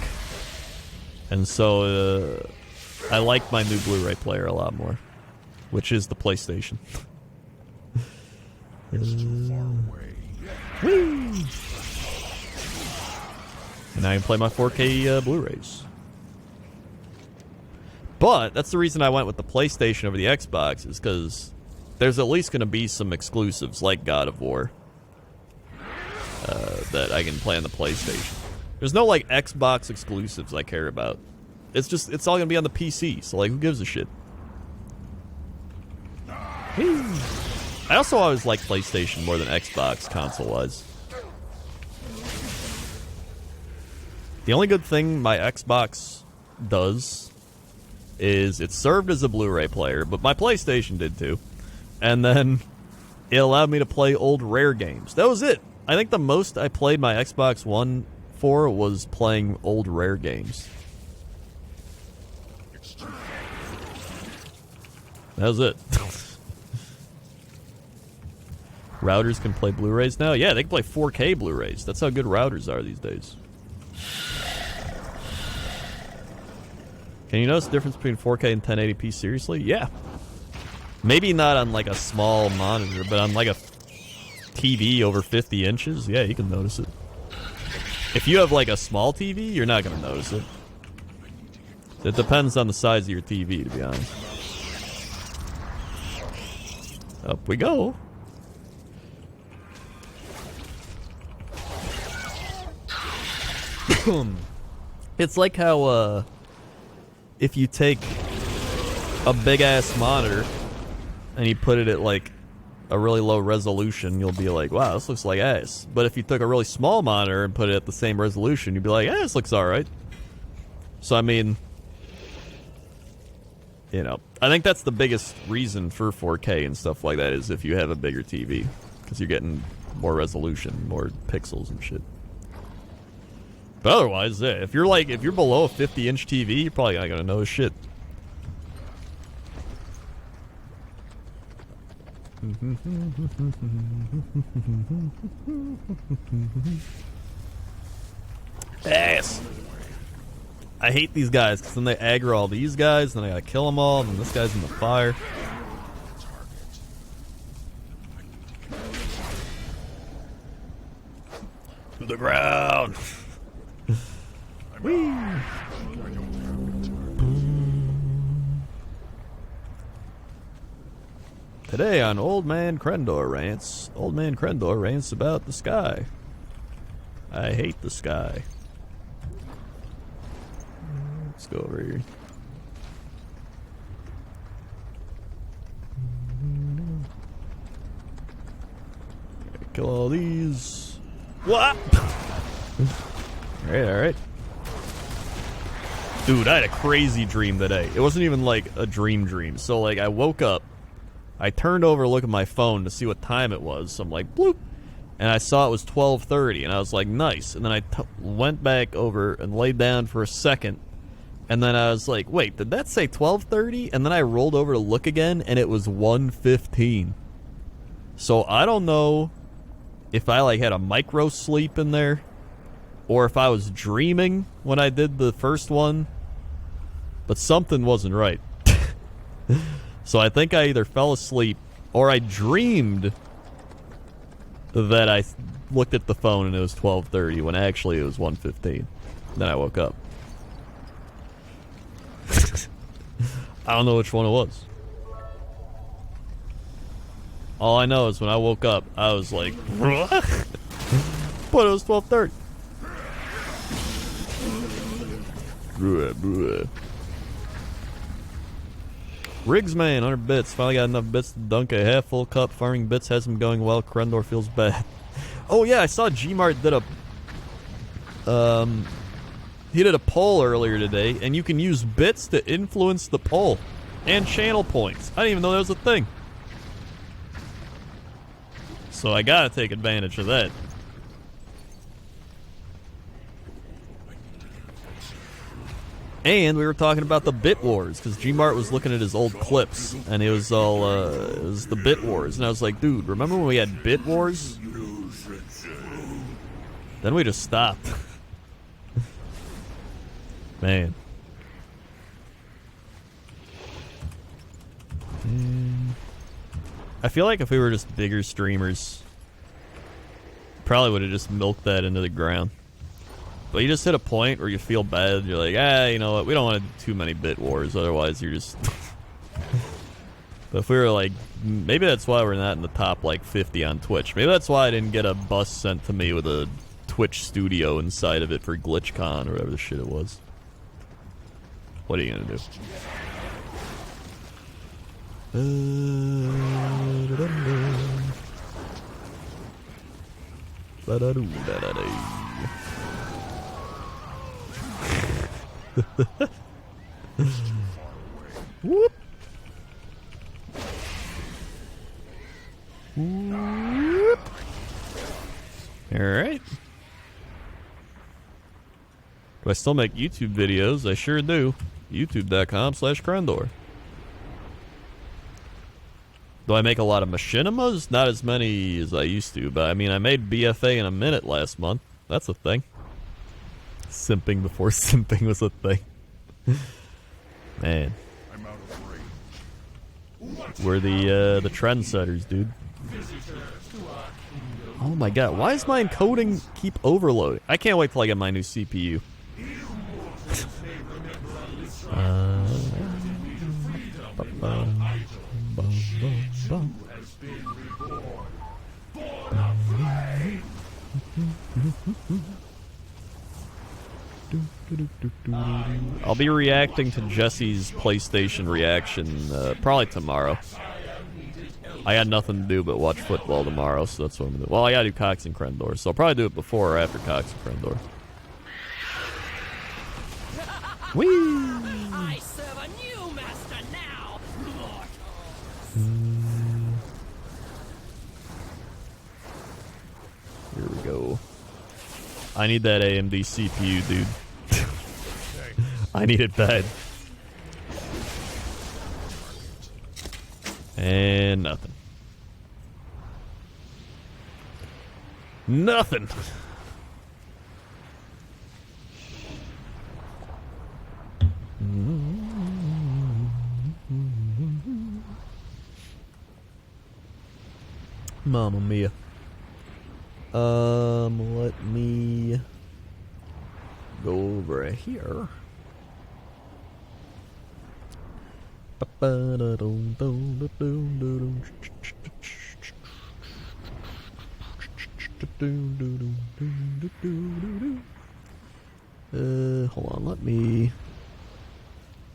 And so, I like my new Blu-ray player a lot more, which is the PlayStation. It's too far away. Whee! And I can play my 4K Blu-rays. But that's the reason I went with the PlayStation over the Xbox, is because there's at least going to be some exclusives like God of War that I can play on the PlayStation. There's no like Xbox exclusives I care about. It's all going to be on the PC, so like who gives a shit? I also always like PlayStation more than Xbox console-wise. The only good thing my Xbox does is it served as a Blu-ray player, but my PlayStation did too. And then it allowed me to play old Rare games. That was it. I think the most I played my Xbox One for was playing old Rare games. That was it. Routers can play Blu-rays now? Yeah, they can play 4K Blu-rays. That's how good routers are these days. Can you notice the difference between 4K and 1080p? Seriously? Yeah. Maybe not on like a small monitor, but on like a TV over 50 inches, yeah, you can notice it. If you have like a small TV, you're not going to notice it. It depends on the size of your TV, to be honest. Up we go. It's like how, if you take a big-ass monitor and you put it at, like, a really low resolution, you'll be like, wow, this looks like ass. But if you took a really small monitor and put it at the same resolution, you'd be like, this looks alright. So, I mean, you know, I think that's the biggest reason for 4K and stuff like that, is if you have a bigger TV. Because you're getting more resolution, more pixels and shit. But otherwise, yeah, if you're below a 50-inch TV, you're probably not gonna know shit. Ass. I hate these guys because then they aggro all these guys, and I gotta kill them all, and this guy's in the fire. To the ground. Whee! Today on Old Man Crendor Rants, Old Man Crendor rants about the sky. I hate the sky. Let's go over here. Kill all these. What? Alright. Dude, I had a crazy dream today. It wasn't even like a dream. So like I woke up, I turned over to look at my phone to see what time it was. So I'm like, bloop. And I saw it was 12:30, and I was like, nice. And then I went back over and laid down for a second. And then I was like, wait, did that say 12:30? And then I rolled over to look again, and it was 1:15. So I don't know if I like had a micro sleep in there, or if I was dreaming when I did the first one. But something wasn't right. So I think I either fell asleep or I dreamed that I looked at the phone and it was 12:30 when actually it was 1:15. Then I woke up. I don't know which one it was. All I know is when I woke up, I was like, what? But it was 12:30. Rigsman, 100 bits. Finally got enough bits to dunk a half full cup. Farming bits has him going well. Crendor feels bad. Oh yeah, I saw Gmart did he did a poll earlier today, and you can use bits to influence the poll and channel points. I didn't even know that was a thing. So I gotta take advantage of that. And we were talking about the Bit Wars, because Gmart was looking at his old clips, and it was all, it was the Bit Wars. And I was like, dude, remember when we had Bit Wars? Then we just stopped. Man. I feel like if we were just bigger streamers, probably would have just milked that into the ground. But you just hit a point where you feel bad. You're like, you know what? We don't want to do too many bit wars. Otherwise, you're just... But if we were like... Maybe that's why we're not in the top, like, 50 on Twitch. Maybe that's why I didn't get a bus sent to me with a Twitch studio inside of it for GlitchCon or whatever the shit it was. What are you gonna do? Whoop. Whoop. All right. Do I still make YouTube videos? I sure do. YouTube.com/Crendor. Do I make a lot of machinimas? Not as many as I used to, but I mean, I made BFA in a minute last month. That's a thing. Simping before simping was a thing. Man. We're the trendsetters, dude. Oh my god, why does my encoding keep overloading? I can't wait till I get my new CPU. I'll be reacting to Jesse's PlayStation reaction probably tomorrow. I got nothing to do but watch football tomorrow, so that's what I'm gonna do. Well, I gotta do Cox and Crendor, so I'll probably do it before or after Cox and Crendor. Whee! I serve a new master now, mortals. Here we go. I need that AMD CPU, dude. I need it bad. And nothing. Nothing. Mamma mia. Let me go over here. Hold on, let me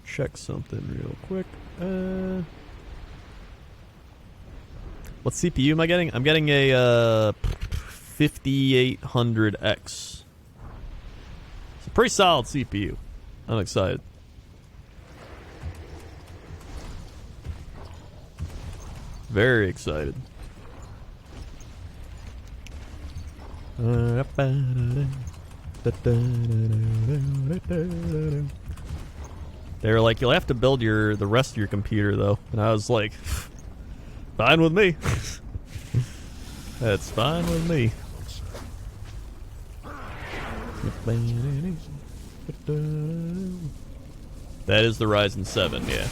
check something real quick. What CPU am I getting? I'm getting a 5800X. It's a pretty solid CPU. I'm excited. Very excited. They were like, you'll have to build the rest of your computer though, and I was like, fine with me. That's fine with me. That is the Ryzen 7, yeah.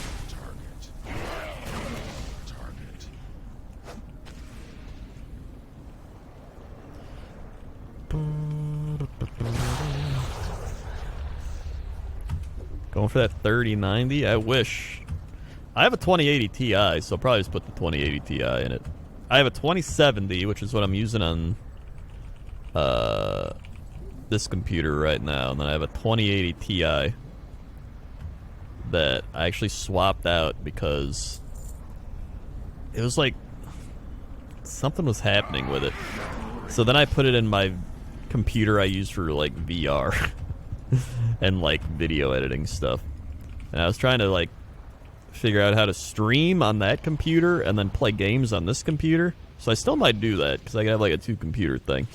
Going for that 3090? I wish. I have a 2080 Ti, so I'll probably just put the 2080 Ti in it. I have a 2070, which is what I'm using on this computer right now, and then I have a 2080 Ti that I actually swapped out because it was like something was happening with it. So then I put it in my computer I use for like VR and like video editing stuff. And I was trying to like figure out how to stream on that computer and then play games on this computer. So I still might do that because I have like a 2-computer thing.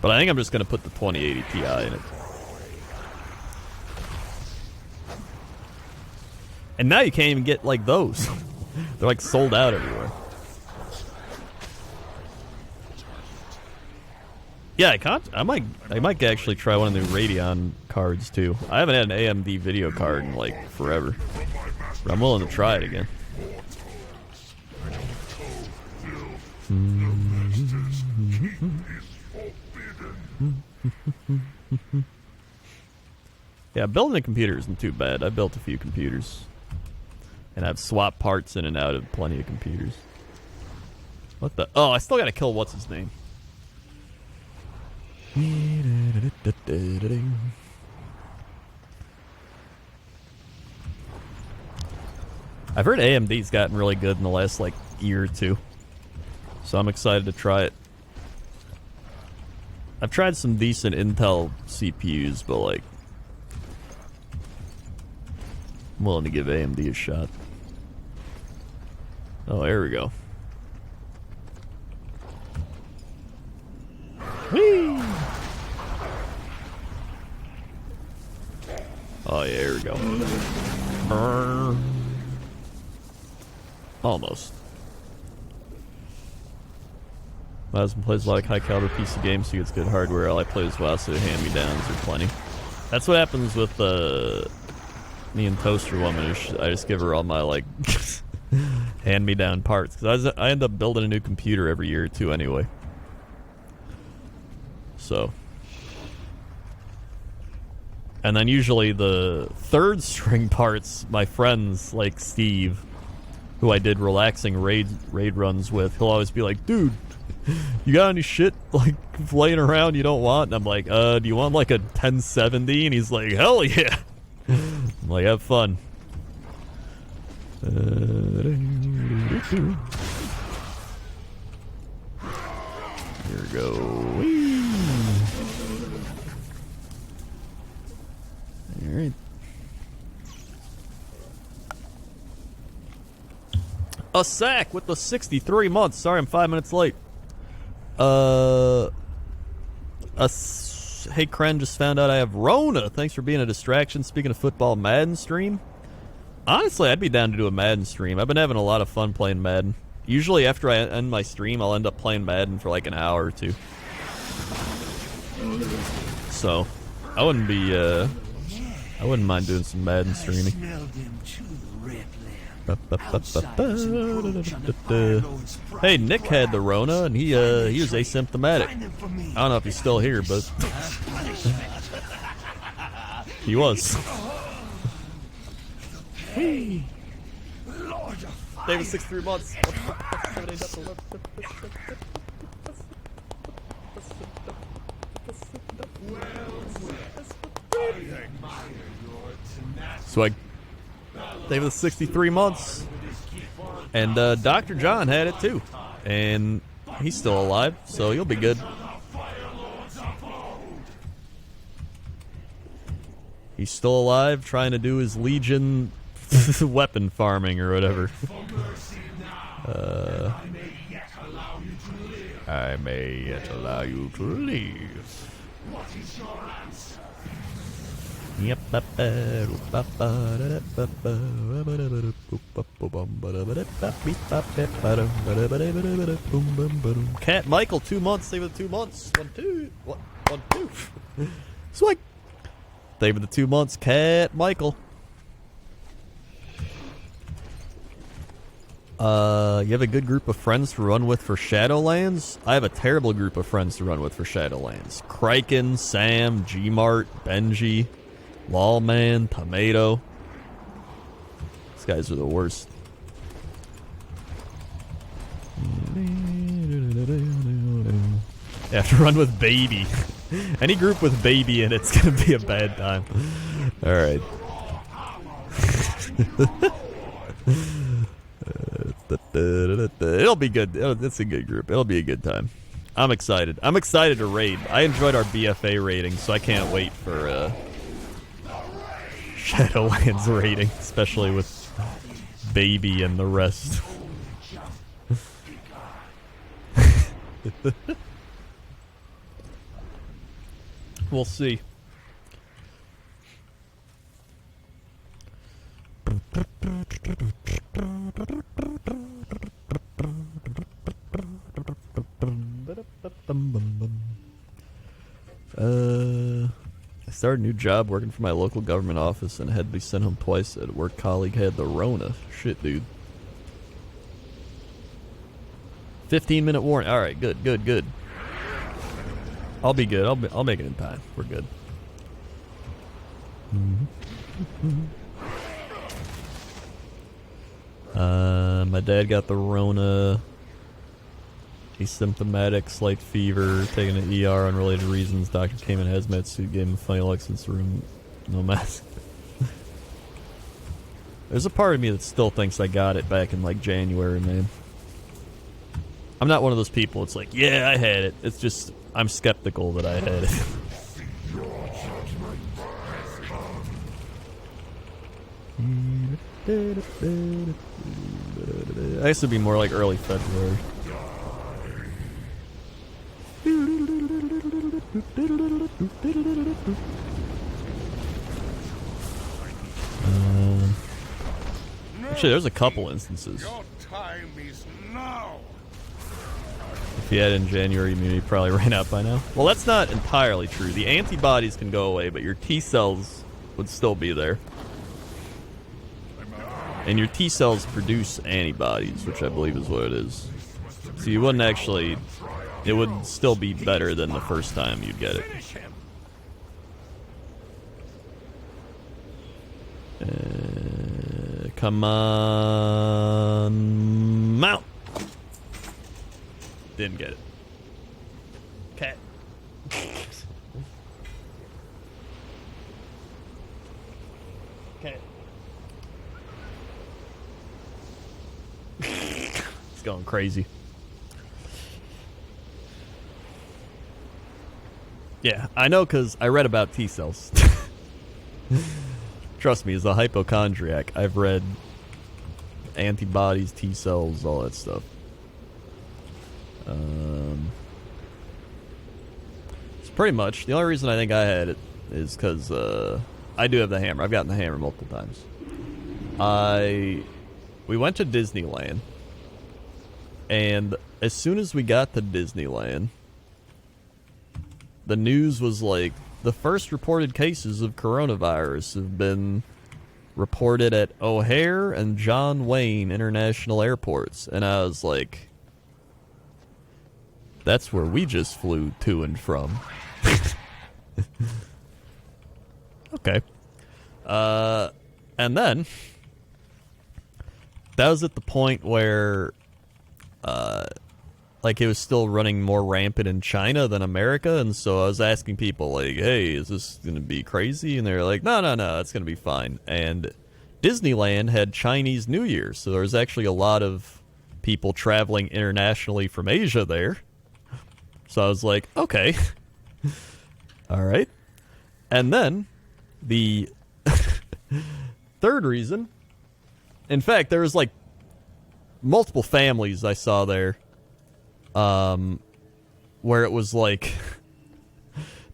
But I think I'm just going to put the 2080 Ti in it. And now you can't even get like those. They're like sold out everywhere. Yeah, I might actually try one of the Radeon cards too. I haven't had an AMD video card in like forever, but I'm willing to try it again. Yeah, building a computer isn't too bad. I built a few computers. And I've swapped parts in and out of plenty of computers. What the? Oh, I still gotta kill what's his name. I've heard AMD's gotten really good in the last, like, year or two. So I'm excited to try it. I've tried some decent Intel CPUs, but, like, I'm willing to give AMD a shot. Oh, there we go. Whee! Oh, yeah, here we go. Burn. Almost. My husband plays a lot of high caliber PC games, so he gets good hardware. All I play is WoW, so hand-me-downs are plenty. That's what happens with me and Toaster Woman. I just give her all my, like, hand-me-down parts. Because I end up building a new computer every year or two anyway. So. And then usually the third string parts, my friends, like Steve, who I did relaxing raid runs with, he'll always be like, dude, you got any shit, like, laying around you don't want? And I'm like, do you want, like, a 1070? And he's like, hell yeah! I'm like, have fun. Here we go. Whee! Alright. A sack with the 63 months. Sorry, I'm 5 minutes late. Hey, Kren, just found out I have Rona. Thanks for being a distraction. Speaking of football, Madden stream. Honestly, I'd be down to do a Madden stream. I've been having a lot of fun playing Madden. Usually after I end my stream, I'll end up playing Madden for like an hour or two. So, I wouldn't mind doing some Madden streaming. Hey, Nick had the Rona, and he was asymptomatic. I don't know if he's still here, but he was. David, 63 months. So David, 63 months. And Dr. John had it too. And he's still alive, so he'll be good. He's still alive, trying to do his Legion weapon farming or whatever. I may yet allow you to leave. What is your answer? Yep. Cat Michael, 2 months. Save it 2 months. 1, 2. 1, 2. Swag. Save it the 2 months. Cat Michael. You have a good group of friends to run with for Shadowlands? I have a terrible group of friends to run with for Shadowlands. Kraken, Sam, Gmart, Benji, Lawman, Tomato. These guys are the worst. You have to run with Baby. Any group with Baby in it's gonna be a bad time. Alright. It'll be good. It's a good group. It'll be a good time. I'm excited. I'm excited to raid. I enjoyed our BFA rating, so I can't wait for Shadowlands rating, especially with Baby and the rest. We'll see. I started a new job working for my local government office and had to be sent home twice. A work colleague had the Rona. Shit, dude. 15-minute warning. Alright, good. I'll be good. I'll make it in time. We're good. My dad got the Rona. He's symptomatic, slight fever, taking an ER, unrelated reasons. Doctor came in hazmat suit, gave him a funny look since the room, no mask. There's a part of me that still thinks I got it back in like January, man. I'm not one of those people. It's like, yeah, I had it. It's just I'm skeptical that I had it. I guess it'd be more like early February. Actually, there's a couple instances. Your time is now. If he had in January immunity, probably ran out by now. Well, that's not entirely true. The antibodies can go away, but your T cells would still be there. And your T cells produce antibodies, which I believe is what it is. So you wouldn't actually... It would still be better than the first time you'd get it. Come on... Mount! Didn't get it. Cat. Cat. It's going crazy. Yeah, I know because I read about T cells. Trust me, as a hypochondriac, I've read antibodies, T cells, all that stuff. It's pretty much the only reason I think I had it is because I do have the hammer. I've gotten the hammer multiple times. We went to Disneyland, and as soon as we got to Disneyland, the news was like, the first reported cases of coronavirus have been reported at O'Hare and John Wayne International Airports. And I was like, that's where we just flew to and from. Okay. And then, that was at the point where, like, it was still running more rampant in China than America, and so I was asking people, like, hey, is this going to be crazy? And they were like, no, it's going to be fine. And Disneyland had Chinese New Year, so there was actually a lot of people traveling internationally from Asia there. So I was like, okay. All right. And then, the third reason, in fact, there was, like, multiple families I saw there, where it was like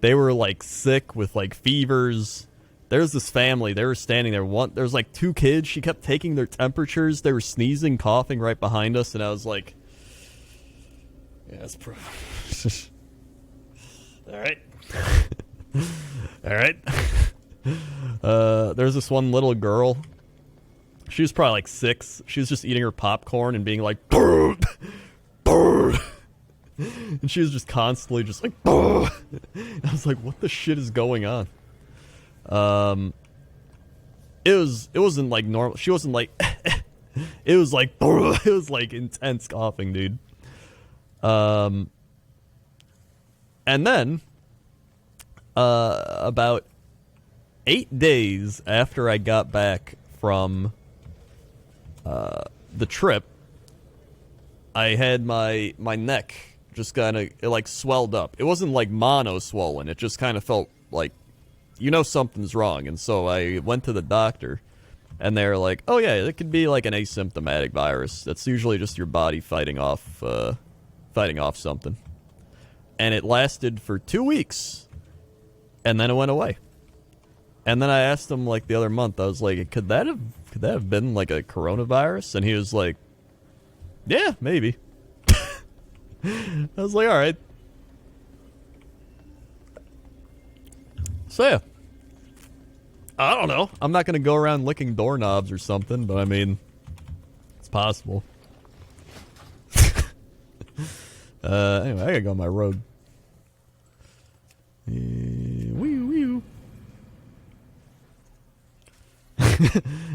they were like sick with like fevers. There's this family, they were standing there, there was like two kids, she kept taking their temperatures, they were sneezing, coughing right behind us, and I was like, yeah, that's alright. Alright. There's this one little girl, she was probably like 6, she was just eating her popcorn and being like, "Burp! Burp!" And she was just constantly just like, "Burp!" I was like, what the shit is going on? It wasn't like normal, she wasn't like, it was like, "Burp!" It was like intense coughing, dude. And then, about 8 days after I got back from the trip, I had my neck just kind of, it like swelled up. It wasn't like mono swollen. It just kind of felt like, you know, something's wrong. And so I went to the doctor, and they were like, oh yeah, it could be like an asymptomatic virus. That's usually just your body fighting off something. And it lasted for 2 weeks, and then it went away. And then I asked him like the other month, I was like, could that have been like a coronavirus? And he was like, yeah, maybe. I was like, alright. So yeah. I don't know. I'm not going to go around licking doorknobs or something, but I mean, it's possible. Anyway, I gotta go on my road.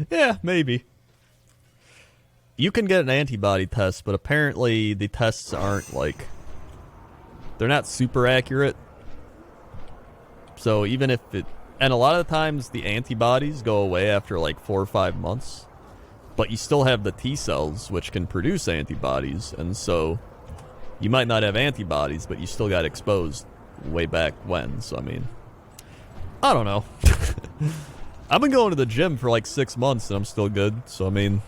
Yeah, maybe. You can get an antibody test, but apparently the tests aren't like... They're not super accurate. So even if it... And a lot of the times the antibodies go away after like 4 or 5 months. But you still have the T cells, which can produce antibodies. And so you might not have antibodies, but you still got exposed way back when. So, I mean... I don't know. I've been going to the gym for like 6 months and I'm still good. So, I mean...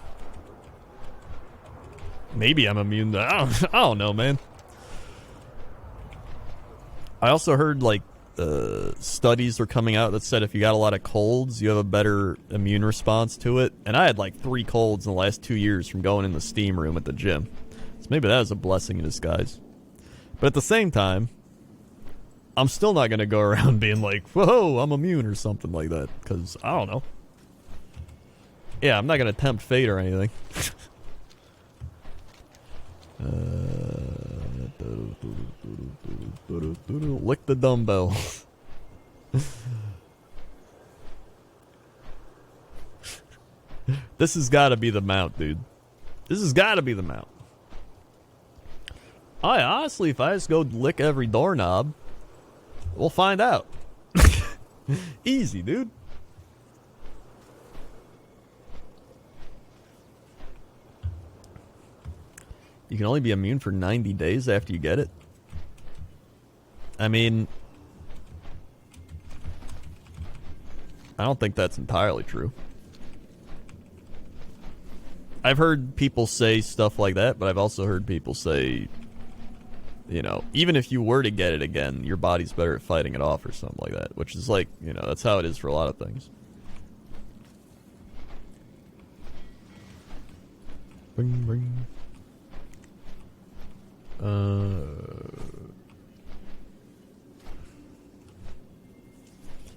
Maybe I'm immune to... I don't know, man. I also heard, like, studies are coming out that said if you got a lot of colds, you have a better immune response to it. And I had, like, 3 colds in the last 2 years from going in the steam room at the gym. So maybe that was a blessing in disguise. But at the same time, I'm still not going to go around being like, whoa, I'm immune or something like that. Because, I don't know. Yeah, I'm not going to tempt fate or anything. Lick the dumbbell. This has got to be the mount, dude. This has got to be the mount. Honestly, if I just go lick every doorknob, we'll find out. Easy, dude. You can only be immune for 90 days after you get it. I mean, I don't think that's entirely true. I've heard people say stuff like that, but I've also heard people say, you know, even if you were to get it again, your body's better at fighting it off or something like that, which is like, you know, that's how it is for a lot of things. Bring, bring.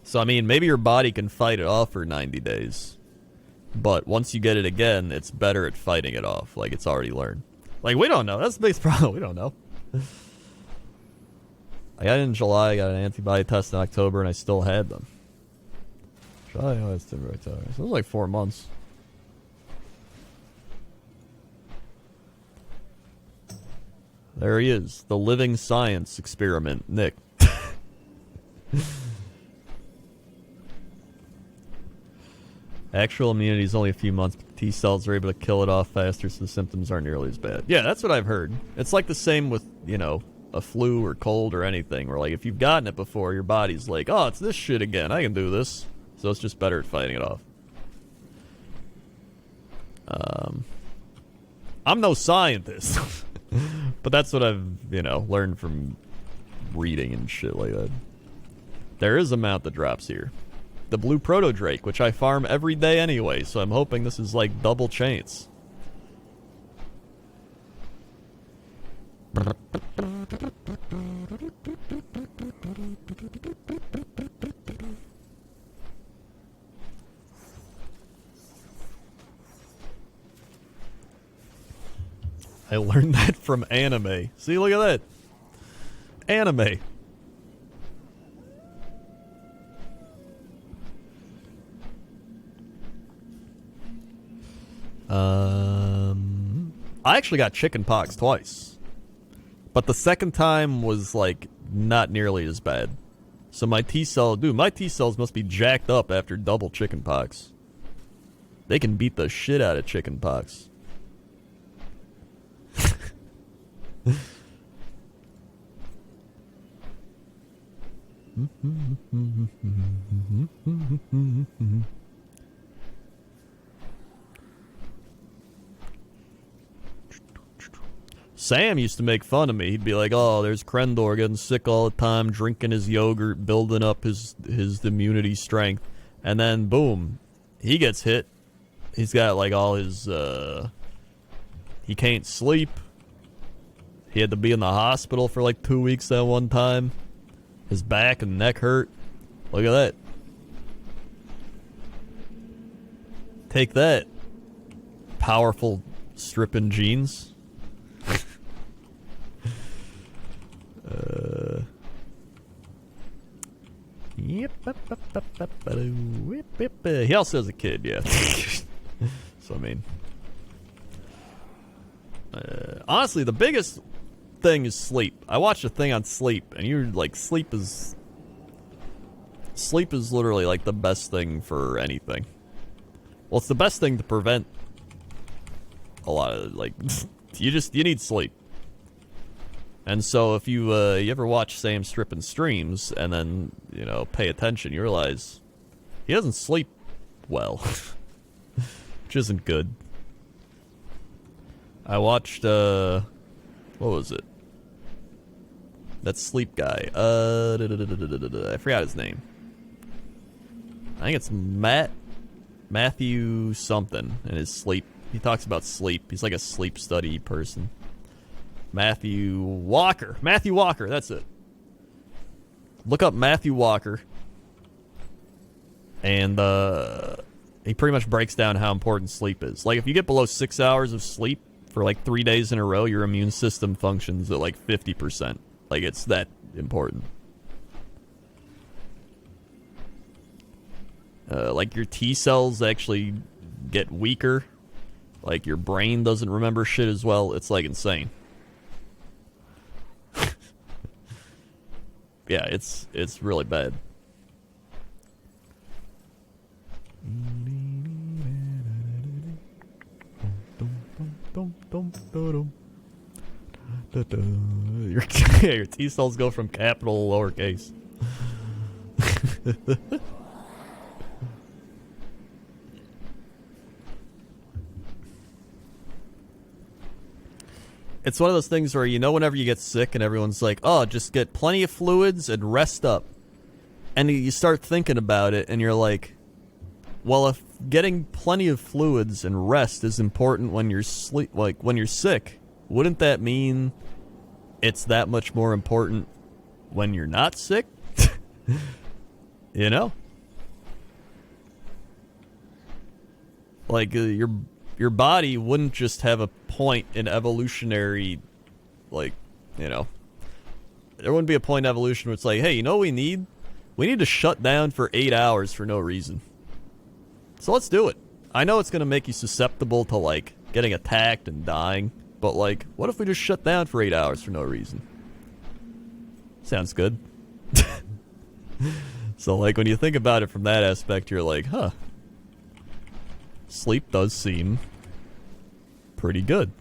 So, I mean, maybe your body can fight it off for 90 days. But once you get it again, it's better at fighting it off. Like, it's already learned. Like, we don't know. That's the biggest problem. We don't know. I got it in July. I got an antibody test in October, and I still had them. July, August, September, October. So it was like 4 months. There he is. The living science experiment, Nick. Actual immunity is only a few months, but T cells are able to kill it off faster, so the symptoms aren't nearly as bad. Yeah, that's what I've heard. It's like the same with, you know, a flu or cold or anything, where, like, if you've gotten it before, your body's like, oh, it's this shit again. I can do this. So it's just better at fighting it off. I'm no scientist. But that's what I've, you know, learned from reading and shit like that. There is a mount that drops here. The blue proto drake, which I farm every day anyway, so I'm hoping this is like double chance. I learned that from anime. See, look at that. Anime. I actually got chicken pox twice. But the second time was, like, not nearly as bad. So my my T cells must be jacked up after double chicken pox. They can beat the shit out of chicken pox. Sam used to make fun of me. He'd be like, oh, there's Crendor getting sick all the time, drinking his yogurt, building up his immunity strength. And then, boom, he gets hit. He's got, like, all his, he can't sleep. He had to be in the hospital for, like, 2 weeks that one time. His back and neck hurt. Look at that. Take that, powerful stripping jeans. Yep. He also has a kid, yeah. So I mean, honestly, the biggest thing is sleep. I watched a thing on sleep, and you're like, sleep is literally like the best thing for anything. Well, it's the best thing to prevent a lot of like you need sleep. And so if you ever watch Sam stripping streams and then, you know, pay attention, you realize he doesn't sleep well. Which isn't good. I watched what was it? That sleep guy. I forgot his name. I think it's Matthew something in his sleep. He talks about sleep. He's like a sleep study person. Matthew Walker, that's it. Look up Matthew Walker. And he pretty much breaks down how important sleep is. Like, if you get below 6 hours of sleep for like 3 days in a row, your immune system functions at like 50%. Like, it's that important. Like, your T cells actually get weaker. Like, your brain doesn't remember shit as well. It's like insane. Yeah, it's really bad. Your T cells go from capital to lowercase. It's one of those things where, you know, whenever you get sick and everyone's like, oh, just get plenty of fluids and rest up. And you start thinking about it and you're like, well, if getting plenty of fluids and rest is important when you're when you're sick, wouldn't that mean it's that much more important when you're not sick? You know? Like, your body wouldn't just have a point in evolutionary, like, you know, there wouldn't be a point in evolution where it's like, hey, you know what we need? We need to shut down for 8 hours for no reason. So let's do it. I know it's going to make you susceptible to, like, getting attacked and dying, but, like, what if we just shut down for 8 hours for no reason? Sounds good. So, like, when you think about it from that aspect, you're like, huh. Sleep does seem pretty good.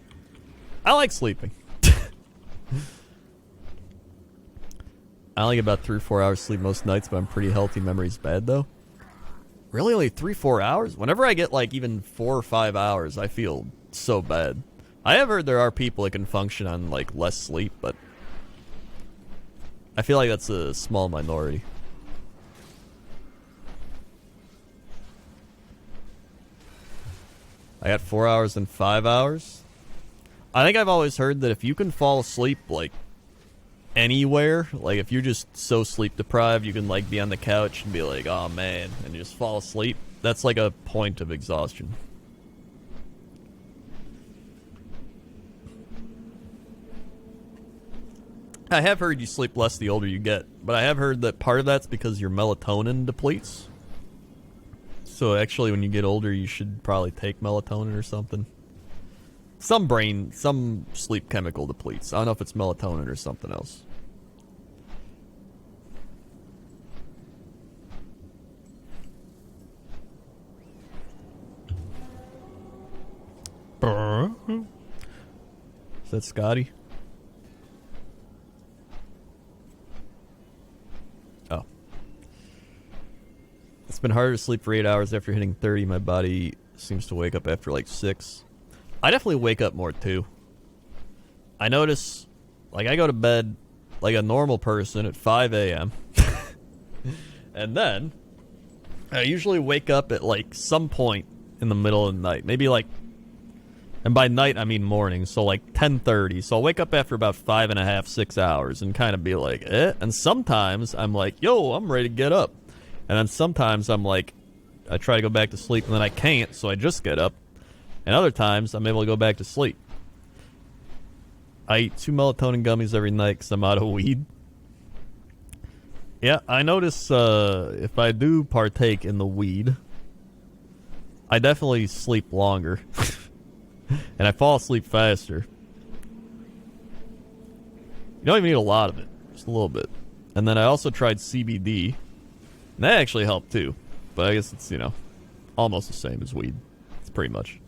I like sleeping. I only get about 3 or 4 hours sleep most nights, but I'm pretty healthy. Memory's bad, though. Really? Only 3 or 4 hours? Whenever I get, like, even 4 or 5 hours, I feel so bad. I have heard there are people that can function on, like, less sleep, but I feel like that's a small minority. I got 4 hours and 5 hours. I think I've always heard that if you can fall asleep, like, anywhere, like, if you're just so sleep deprived, you can, like, be on the couch and be like, oh, man, and you just fall asleep. That's, like, a point of exhaustion. I have heard you sleep less the older you get, but I have heard that part of that's because your melatonin depletes. So actually, when you get older, you should probably take melatonin or something. Some sleep chemical depletes. I don't know if it's melatonin or something else. Is that Scotty? Oh. It's been harder to sleep for 8 hours after hitting 30. My body seems to wake up after like 6. I definitely wake up more too. I notice, like, I go to bed like a normal person at 5 a.m. And then I usually wake up at like some point in the middle of the night. Maybe like, and by night I mean morning, so like 10:30. So I'll wake up after about 5.5, 6 hours and kind of be like, eh. And sometimes I'm like, yo, I'm ready to get up. And then sometimes I'm like, I try to go back to sleep and then I can't, so I just get up. And other times I'm able to go back to sleep. I eat 2 melatonin gummies every night because I'm out of weed. Yeah, I notice if I do partake in the weed, I definitely sleep longer. And I fall asleep faster. You don't even need a lot of it, just a little bit. And then I also tried CBD, and that actually helped too. But I guess it's, almost the same as weed. It's pretty much.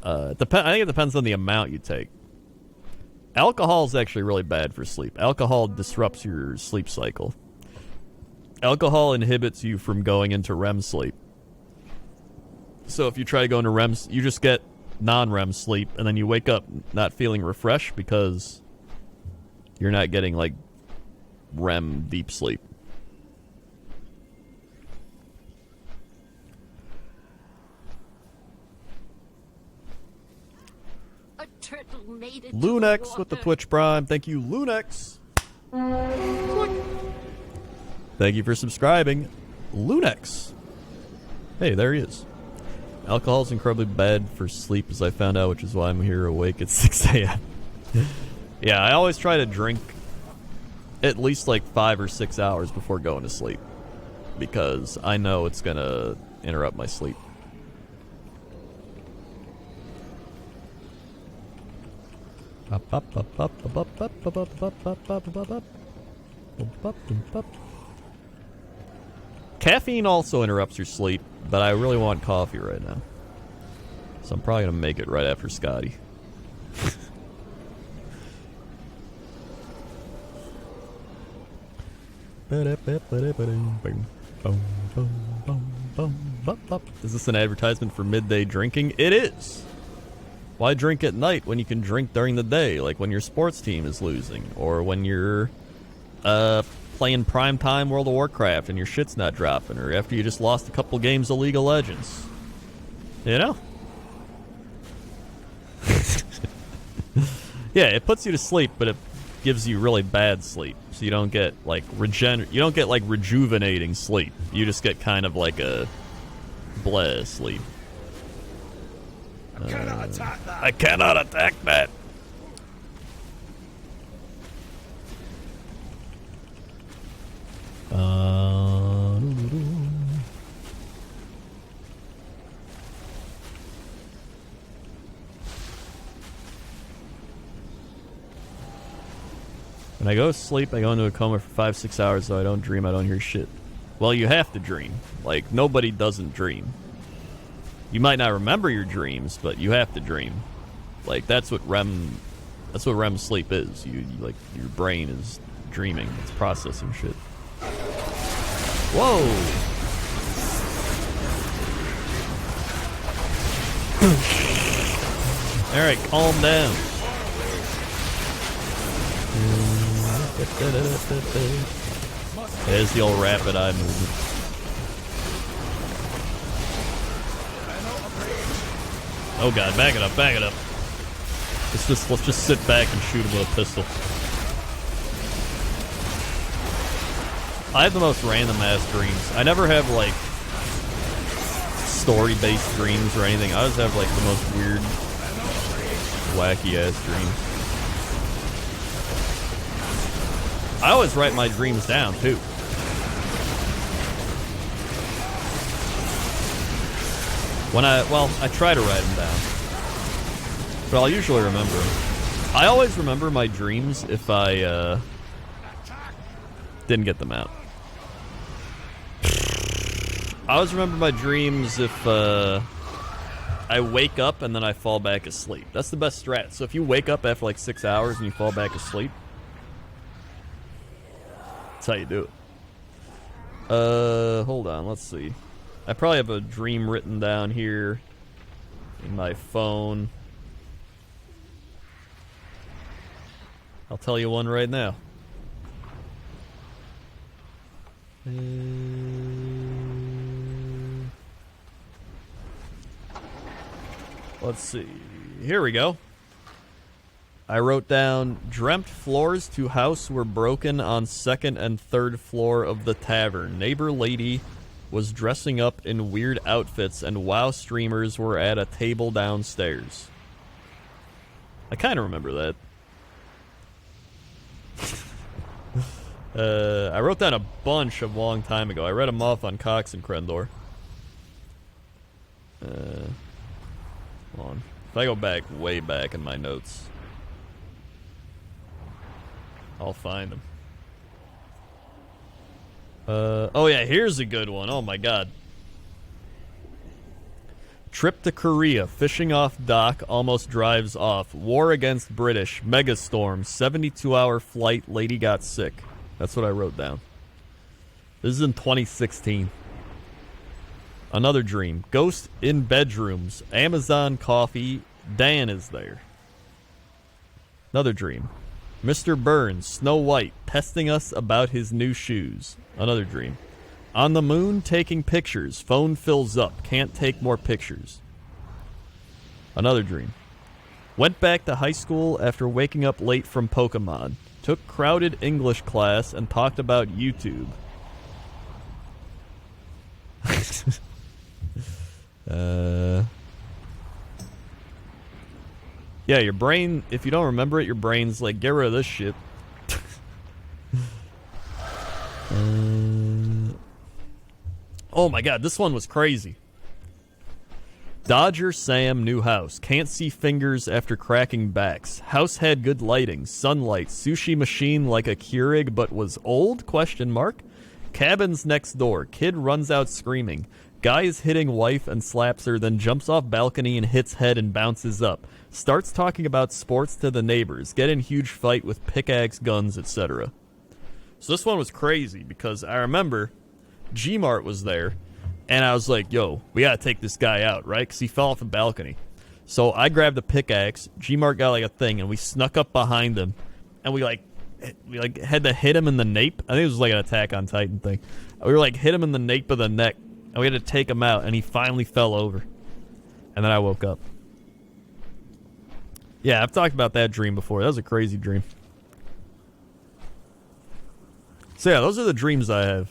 I think it depends on the amount you take. Alcohol is actually really bad for sleep. Alcohol disrupts your sleep cycle. Alcohol inhibits you from going into REM sleep. So if you try to go into REM, you just get non-REM sleep, and then you wake up not feeling refreshed because you're not getting, like, REM deep sleep. A turtle made it. Lunex with the Twitch Prime. Thank you, Lunex. Thank you for subscribing, Lunex. Hey, there he is. Alcohol is incredibly bad for sleep, as I found out, which is why I'm here awake at 6 a.m. Yeah, I always try to drink at least like 5 or 6 hours before going to sleep, because I know it's gonna interrupt my sleep. Caffeine also interrupts your sleep, but I really want coffee right now. So I'm probably going to make it right after Scotty. Is this an advertisement for midday drinking? It is. Why drink at night when you can drink during the day, like when your sports team is losing, or when you're playing primetime World of Warcraft and your shit's not dropping, or after you just lost a couple games of League of Legends. You know? Yeah, it puts you to sleep, but it gives you really bad sleep. So you don't get like rejuvenating sleep. You just get kind of like a bleh sleep. I cannot attack that. I cannot attack that. When I go to sleep, I go into a coma for 5-6 hours, so I don't dream, I don't hear shit. Well, you have to dream. Like, nobody doesn't dream. You might not remember your dreams, but you have to dream. Like, that's what REM sleep is. You like, your brain is dreaming. It's processing shit. Whoa! Alright, calm down. There's the old rapid eye movement. Oh god, back it up, back it up. Let's just sit back and shoot him with a pistol. I have the most random ass dreams. I never have like story-based dreams or anything. I always have like the most weird, wacky ass dreams. I always write my dreams down too. I try to write them down, but I'll usually remember them. I always remember my dreams if I didn't get them out. I always remember my dreams if I wake up and then I fall back asleep. That's the best strat. So if you wake up after like 6 hours and you fall back asleep, that's how you do it. Hold on, let's see. I probably have a dream written down here in my phone. I'll tell you one right now. Let's see. Here we go. I wrote down, dreamt floors to house were broken on second and third floor of the tavern. Neighbor lady was dressing up in weird outfits and WoW streamers were at a table downstairs. I kind of remember that. I wrote down a bunch a long time ago. I read them off on Cox and Crendor. Hold on. If I go back, way back in my notes, I'll find them. Oh yeah, here's a good one. Oh my god. Trip to Korea, fishing off dock, almost drives off. War against British, megastorm, 72-hour flight, lady got sick. That's what I wrote down. This is in 2016. Another dream. Ghost in bedrooms. Amazon coffee. Dan is there. Another dream. Mr. Burns, Snow White, testing us about his new shoes. Another dream. On the moon, taking pictures. Phone fills up. Can't take more pictures. Another dream. Went back to high school after waking up late from Pokemon. Took crowded English class and talked about YouTube. Yeah, your brain, if you don't remember it, your brain's like, get rid of this shit. Oh my god, this one was crazy. Dodger Sam new house. Can't see fingers after cracking backs. House had good lighting, sunlight, sushi machine like a Keurig but was old? Question mark. Cabins next door. Kid runs out screaming. Guy is hitting wife and slaps her, then jumps off balcony and hits head and bounces up. Starts talking about sports to the neighbors. Get in huge fight with pickaxe, guns, etc. So this one was crazy because I remember G-Mart was there. And I was like, yo, we gotta take this guy out, right? Because he fell off a balcony. So I grabbed a pickaxe. G-Mart got like a thing, and we snuck up behind him. And we had to hit him in the nape. I think it was like an Attack on Titan thing. We were like, hit him in the nape of the neck. And we had to take him out, and he finally fell over. And then I woke up. Yeah, I've talked about that dream before. That was a crazy dream. So yeah, those are the dreams I have.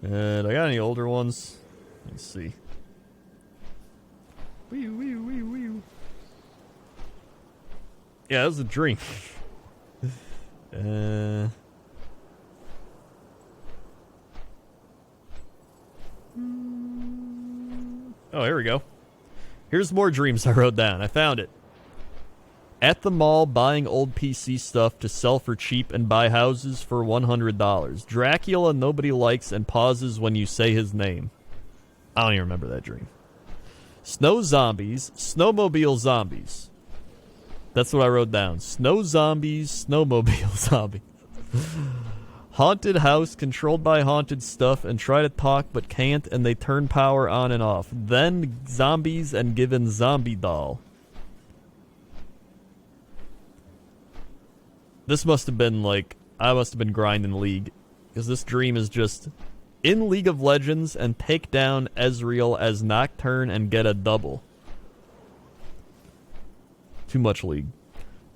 And I got any older ones? Let's see. Yeah, that was a dream. Oh, here we go. Here's more dreams I wrote down. I found it. At the mall, buying old PC stuff to sell for cheap and buy houses for $100. Dracula nobody likes and pauses when you say his name. I don't even remember that dream. Snow zombies, snowmobile zombies. That's what I wrote down. Snow zombies, snowmobile zombies. Haunted house, controlled by haunted stuff, and try to talk but can't, and they turn power on and off. Then zombies and given zombie doll. This must have been like, I must have been grinding League. Because this dream is just, in League of Legends and take down Ezreal as Nocturne and get a double. Too much League.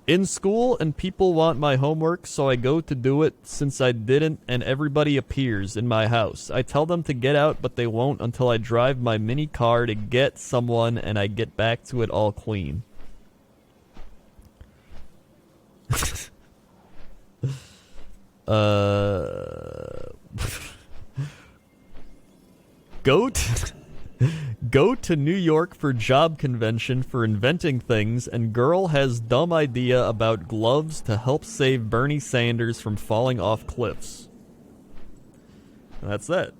In school and people want my homework, so I go to do it since I didn't, and everybody appears in my house. I tell them to get out, but they won't until I drive my mini car to get someone and I get back to it all clean. Go to New York for job convention for inventing things, and girl has dumb idea about gloves to help save Bernie Sanders from falling off cliffs. And that's that.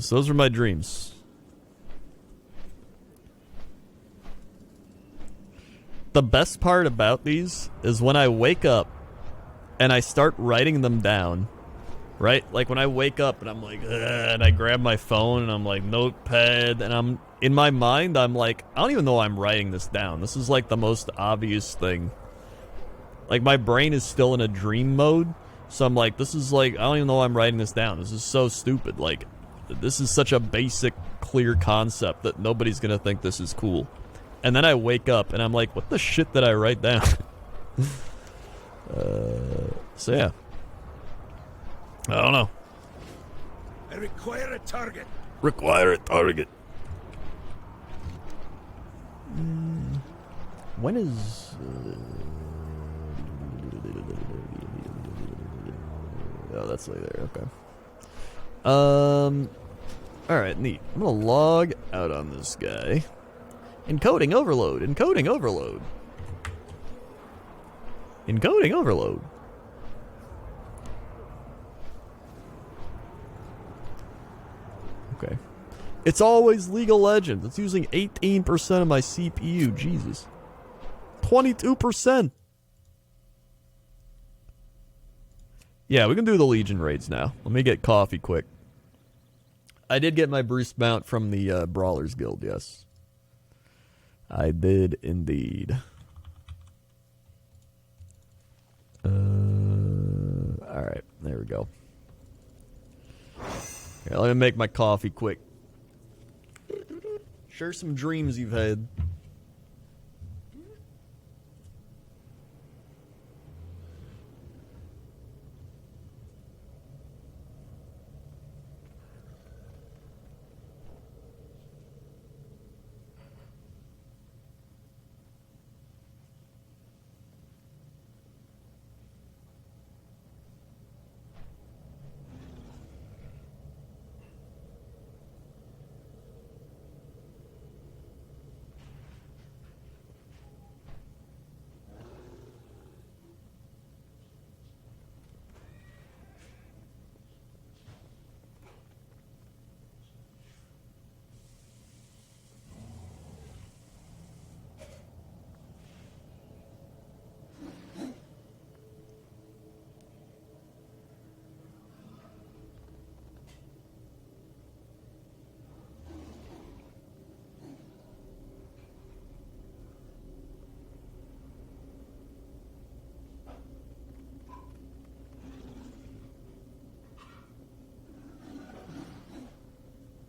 So those were my dreams. The best part about these is when I wake up and I start writing them down, right? Like when I wake up and I'm like, ugh, and I grab my phone and I'm like, notepad, and I'm in my mind, I'm like, I don't even know why I'm writing this down. This is like the most obvious thing. Like my brain is still in a dream mode, so I'm like, this is like, I don't even know why I'm writing this down. This is so stupid. Like, this is such a basic, clear concept that nobody's gonna think this is cool. And then I wake up and I'm like, what the shit did I write down? So yeah. I don't know. I require a target. Require a target. When is... oh, that's like there. Okay. Alright, neat. I'm gonna log out on this guy. Encoding overload. Encoding overload. Encoding overload. Okay. It's always League of Legends. It's using 18% of my CPU. Jesus. 22%. Yeah, we can do the Legion raids now. Let me get coffee quick. I did get my Bruce mount from the Brawlers Guild, yes. I did indeed. Alright, there we go. Okay, let me make my coffee quick. Share some dreams you've had.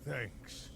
Thanks.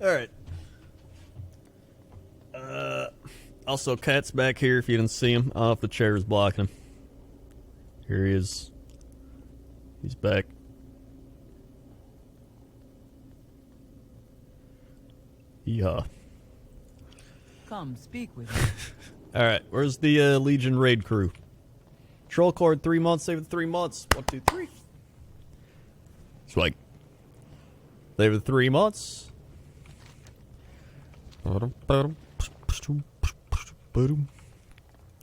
Alright. Also, Cat's back here if you didn't see him. I don't know if the chair is blocking him. Here he is. He's back. Yeah. Come, speak with me. Alright, where's the Legion raid crew? Troll cord 3 months, save the 3 months. 1, 2, 3. It's like, save the 3 months. Oh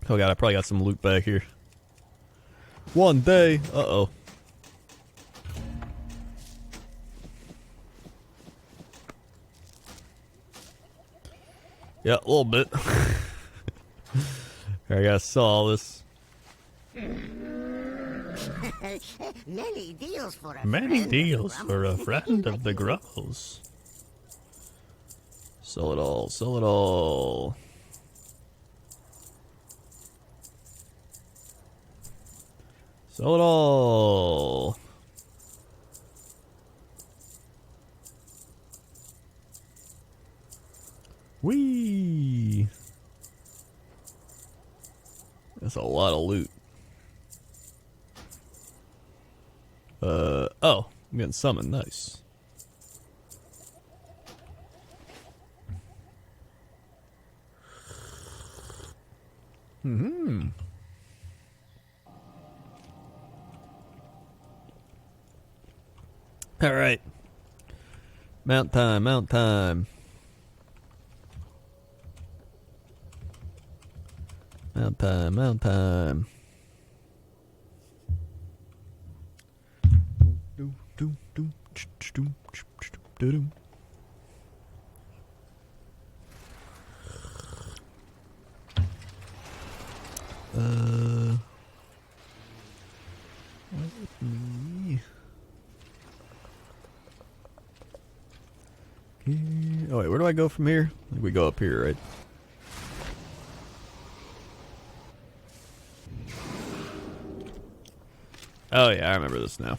god, I probably got some loot back here. One day. Uh-oh. Yeah, a little bit. I gotta sell all this. Many deals for a Many friend deals of the for a Grumbles. friend of the Grumbles. Sell it all, sell it all. Sell it all. Whee! That's a lot of loot. Oh, I'm getting summoned. Nice. Mm-hmm. All right. Mount time, mount time. Mount time, mount time. Oh wait, where do I go from here? I think we go up here, right? Oh yeah, I remember this now.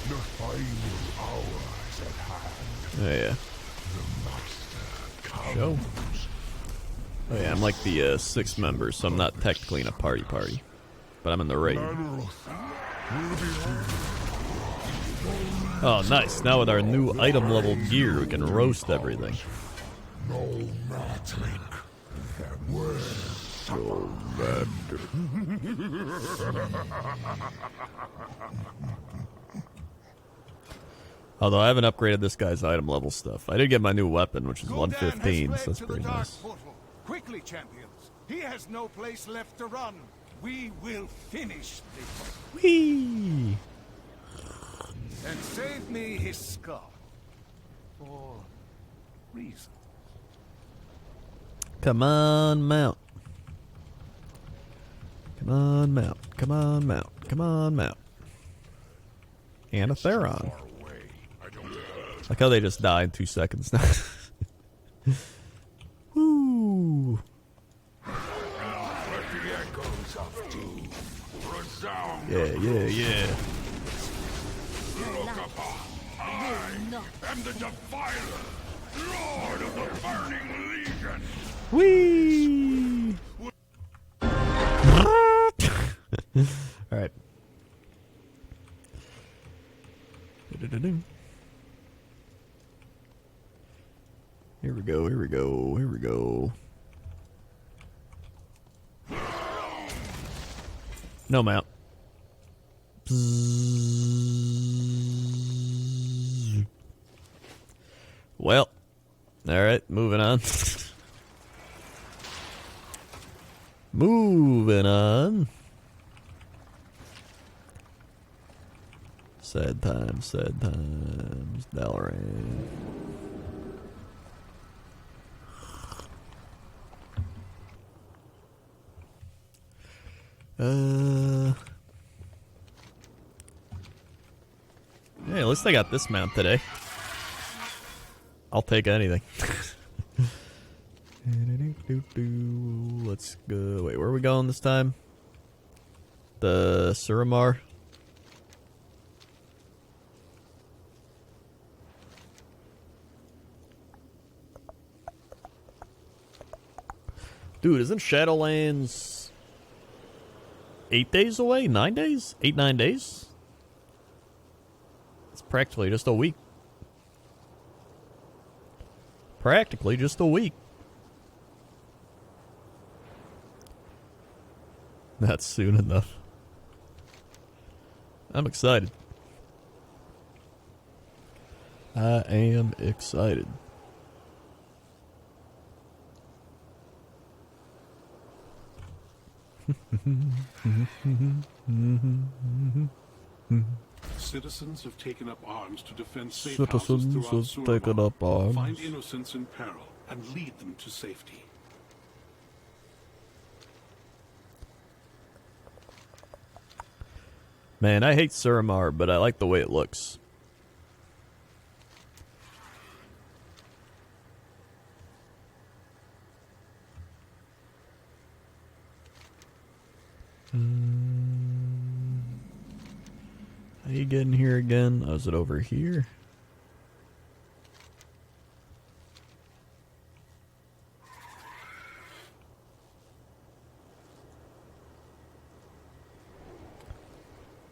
The final hour is at hand. Oh yeah. The master comes. Show. Oh yeah, I'm like the sixth member, so I'm not technically in a party, but I'm in the raid. Oh nice, now with our new item level gear, we can roast everything. No mattering. So bad. Although I haven't upgraded this guy's item level stuff. I did get my new weapon, which is 115, so that's pretty nice. Quickly, champions. He has no place left to run. We will finish this. Whee! And save me his skull. For reasons. Come on, mount. Come on, mount. Come on, mount. Come on, mount. And a Theron. Like how they just die in 2 seconds now. Woo! Yeah. Look upon. I am the Defiler, Lord of the Burning Legion. Whee! Alright. Here we go. No mount. Well, alright, moving on. Moving on. Sad times, Dalaran. Hey, at least I got this mount today. I'll take anything. Let's go. Wait, where are we going this time? The Suramar. Dude, isn't Shadowlands 8 days away? 9 days? 8, 9 days? It's practically just a week. Practically just a week. Not soon enough. I'm excited. I am excited. Citizens have taken up arms to defend safe Citizens houses throughout have taken Suramar. up arms. Find innocents in peril and lead them to safety. Man, I hate Suramar, but I like the way it looks. How you getting here again? Oh, is it over here?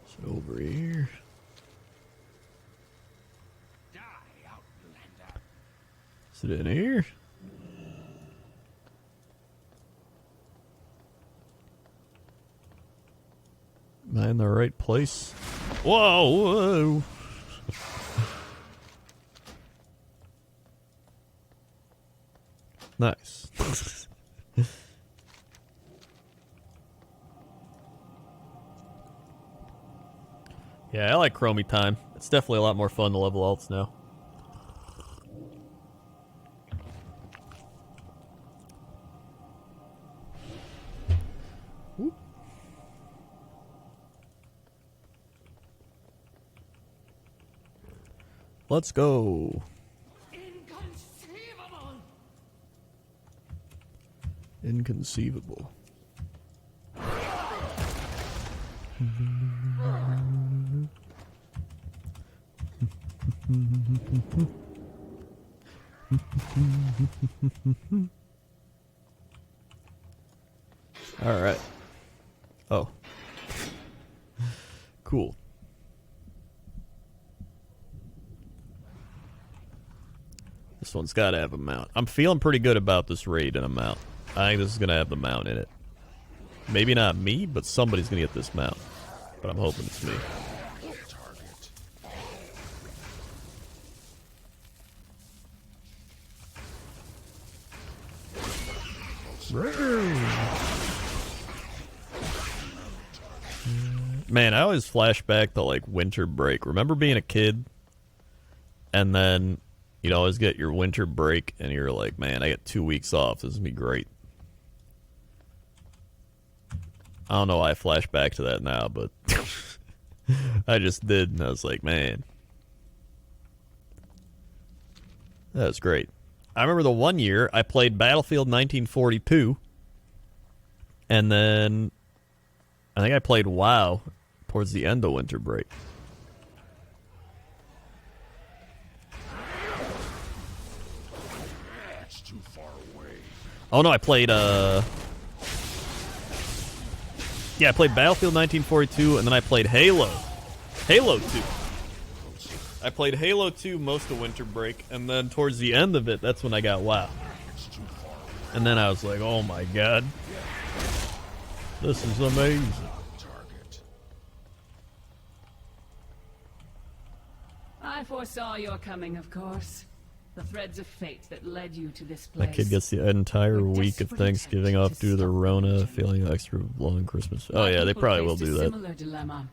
Is it over here? Is it in here? Am I in the right place? Whoa! Whoa! Nice. Yeah, I like Chromie time. It's definitely a lot more fun to level alts now. Whoop. Let's go. Inconceivable. All right. Oh. Cool. This one's got to have a mount. I'm feeling pretty good about this raid and a mount. I think this is going to have the mount in it. Maybe not me, but somebody's going to get this mount. But I'm hoping it's me. Man, I always flash back to like winter break. Remember being a kid and then you'd always get your winter break and you're like, man, I get 2 weeks off. This is gonna be great. I don't know why I flash back to that now, but I just did, and I was like, man, that was great. I remember the one year I played Battlefield 1942, and then I think I played WoW towards the end of winter break. It's too far away. Oh no, I played yeah, I played Battlefield 1942, and then I played Halo 2. I played Halo 2 most of winter break, and then towards the end of it, that's when I got WoW. And then I was like, oh my god, this is amazing. I foresaw your coming, of course. The threads of fate that led you to this place. My kid gets the entire week of Thanksgiving off due to the Rona, feeling extra long Christmas. Oh yeah, they probably will do that. Similar dilemma.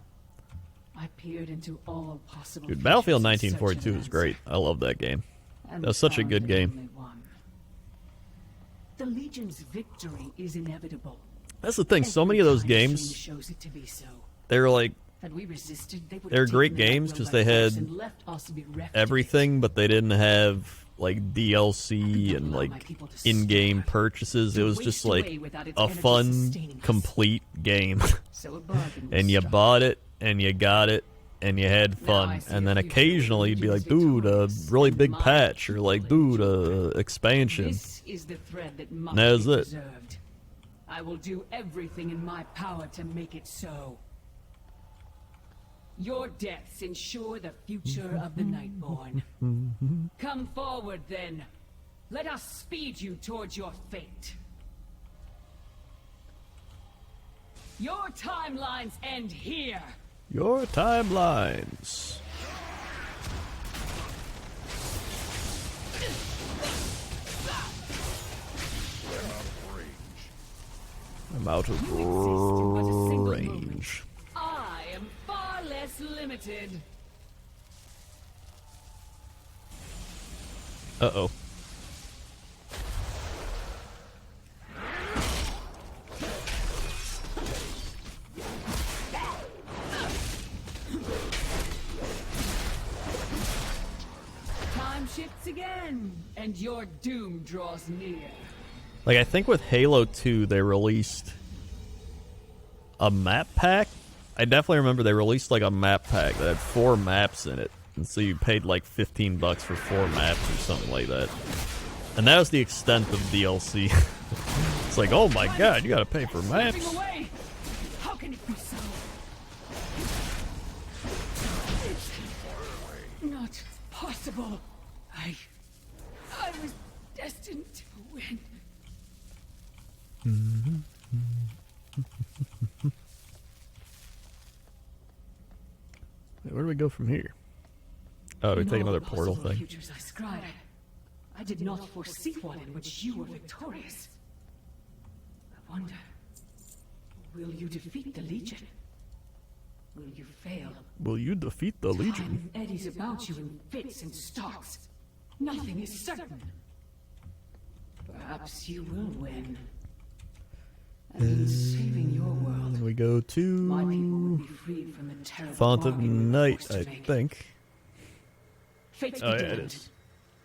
I peered into all possible. Dude, Battlefield 1942 is great. I love that game. That was such a good game. The Legion's victory is inevitable. That's the thing. So many of those games, shows it to be so. they're like Had we resisted, they would They're have great taken the games Night because Realm they by force had and left us to be wrecked. everything, but they didn't have like DLC and like in-game purchases. It was just like a fun, complete game. And you bought it, and you got it, and you had fun. And then occasionally you'd be like, dude, a really big patch, or like, dude, expansion. This is the thread that must That was be it. preserved. I will do everything in my power to make it so. Your deaths ensure the future of the Nightborn. Come forward, then. Let us speed you towards your fate. Your timelines end here. Your timelines. I'm out of range. I am far less limited. Uh-oh. Time shifts again, and your doom draws near. Like, I think with Halo 2, they released a map pack. I definitely remember they released, like, a map pack that had 4 maps in it. And so you paid, like, $15 for 4 maps or something like that. And that was the extent of DLC. It's like, oh my god, you gotta pay for maps. Away. How can it be so? It's not possible. I was destined to win. Where do we go from here? Oh, do we take another portal Possible thing? Futures I scribe. I did not foresee one in which you were victorious. I wonder, will you defeat the Legion? Will you fail? Will you defeat the Legion? Time eddies about you in fits and starts. Nothing is certain. Perhaps you will win. And in saving your world, We go my people will to be freed from the terrible Font of bargain we were Night, forced to I make. think. Fates Oh, be yeah, it damned. is.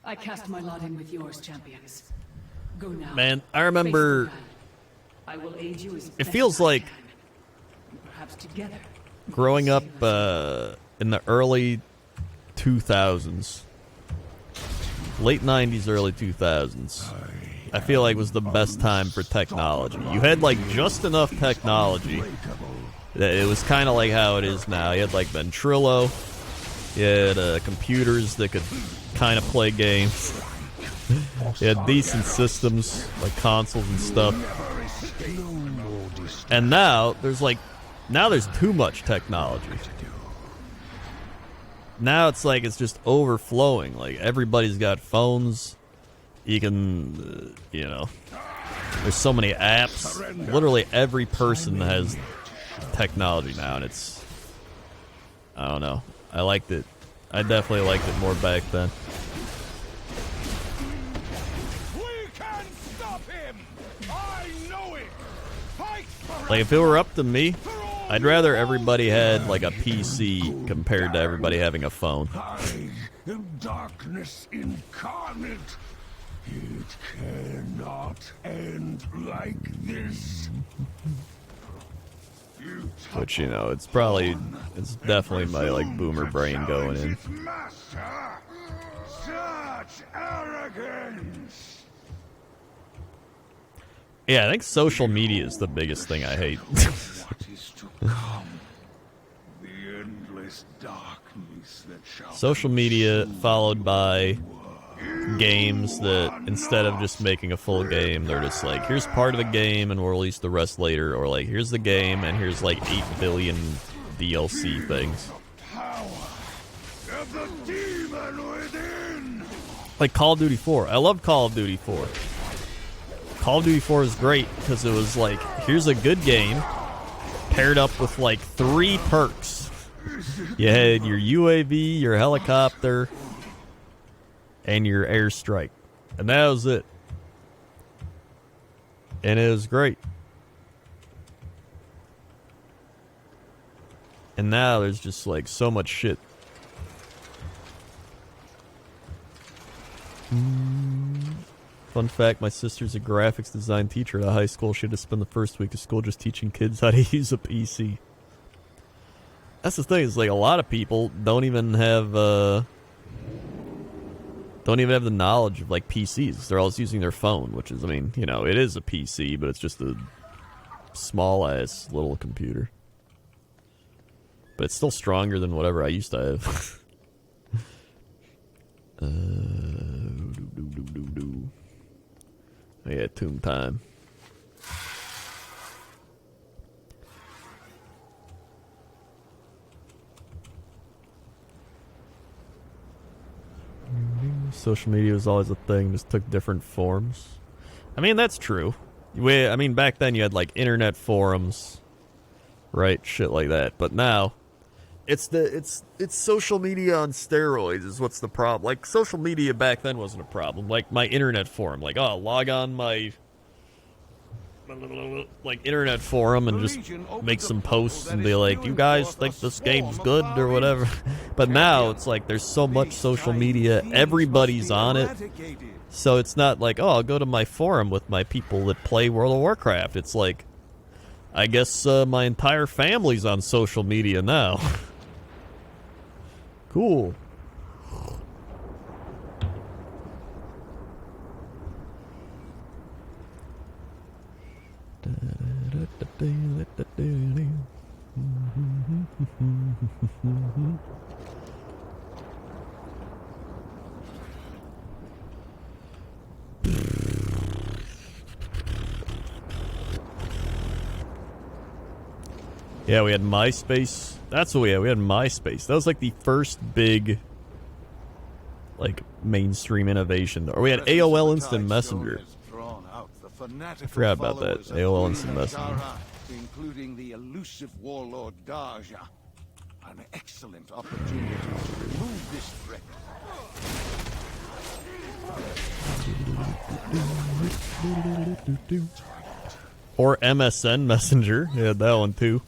I cast my lot in with yours, champions. Go now. Man, I remember. Face the man. I will aid you as It best feels I like can. And perhaps together. growing up in the early 2000s, late 90s, early 2000s, I feel like was the best time for technology. You had like just enough technology that it was kind of like how it is now. You had like Ventrilo, you had computers that could kind of play games. You had decent systems like consoles and stuff. And now there's too much technology. Now it's like it's just overflowing. Like everybody's got phones. You can, there's so many apps. Literally every person has technology now, and it's, I don't know. I liked it. I definitely liked it more back then. We can stop him! I know it! Fight for Like if it were up to me, I'd rather everybody had like a PC compared to everybody having a phone. Darkness incarnate. It cannot end like this. Which, it's definitely my like boomer brain going in. Master, such arrogance. Yeah, I think social media is the biggest thing I hate. What is to come? The endless darkness that shall Social media followed by games that instead of just making a full game, they're just like, here's part of the game and we'll release the rest later, or like, here's the game and here's like 8 billion DLC things. of the demon within. Like Call of Duty 4. I love Call of Duty 4. Call of Duty 4 is great because it was like, here's a good game paired up with like 3 perks. You had your UAV, your helicopter, and your airstrike. And that was it. And it was great. And now there's just like so much shit. Fun fact, my sister's a graphics design teacher at a high school. She had to spend the first week of school just teaching kids how to use a PC. That's the thing, is like a lot of people don't even have the knowledge of like PCs. They're always using their phone, which is, I mean, you know, it is a PC, but it's just a small ass little computer. But it's still stronger than whatever I used to have. Yeah, tomb time. Social media was always a thing, just took different forms. I mean, that's true. I mean, back then you had like internet forums, right? Shit like that. But now, it's social media on steroids is what's the problem. Like, social media back then wasn't a problem. Like, my internet forum. Like, oh, log on my like internet forum and just make some posts and be like, you guys think this game's good or whatever. But now it's like there's so much social media, everybody's on it. So it's not like, oh, I'll go to my forum with my people that play World of Warcraft. It's like, I guess my entire family's on social media now. Cool. Yeah, we had MySpace. That's what we had. We had MySpace. That was like the first big, like, mainstream innovation. Or we had AOL Instant Messenger. I forgot about that. AOL Instant Messenger. Including the elusive warlord Daja. An excellent opportunity to remove this threat. Or MSN Messenger. We had that one too.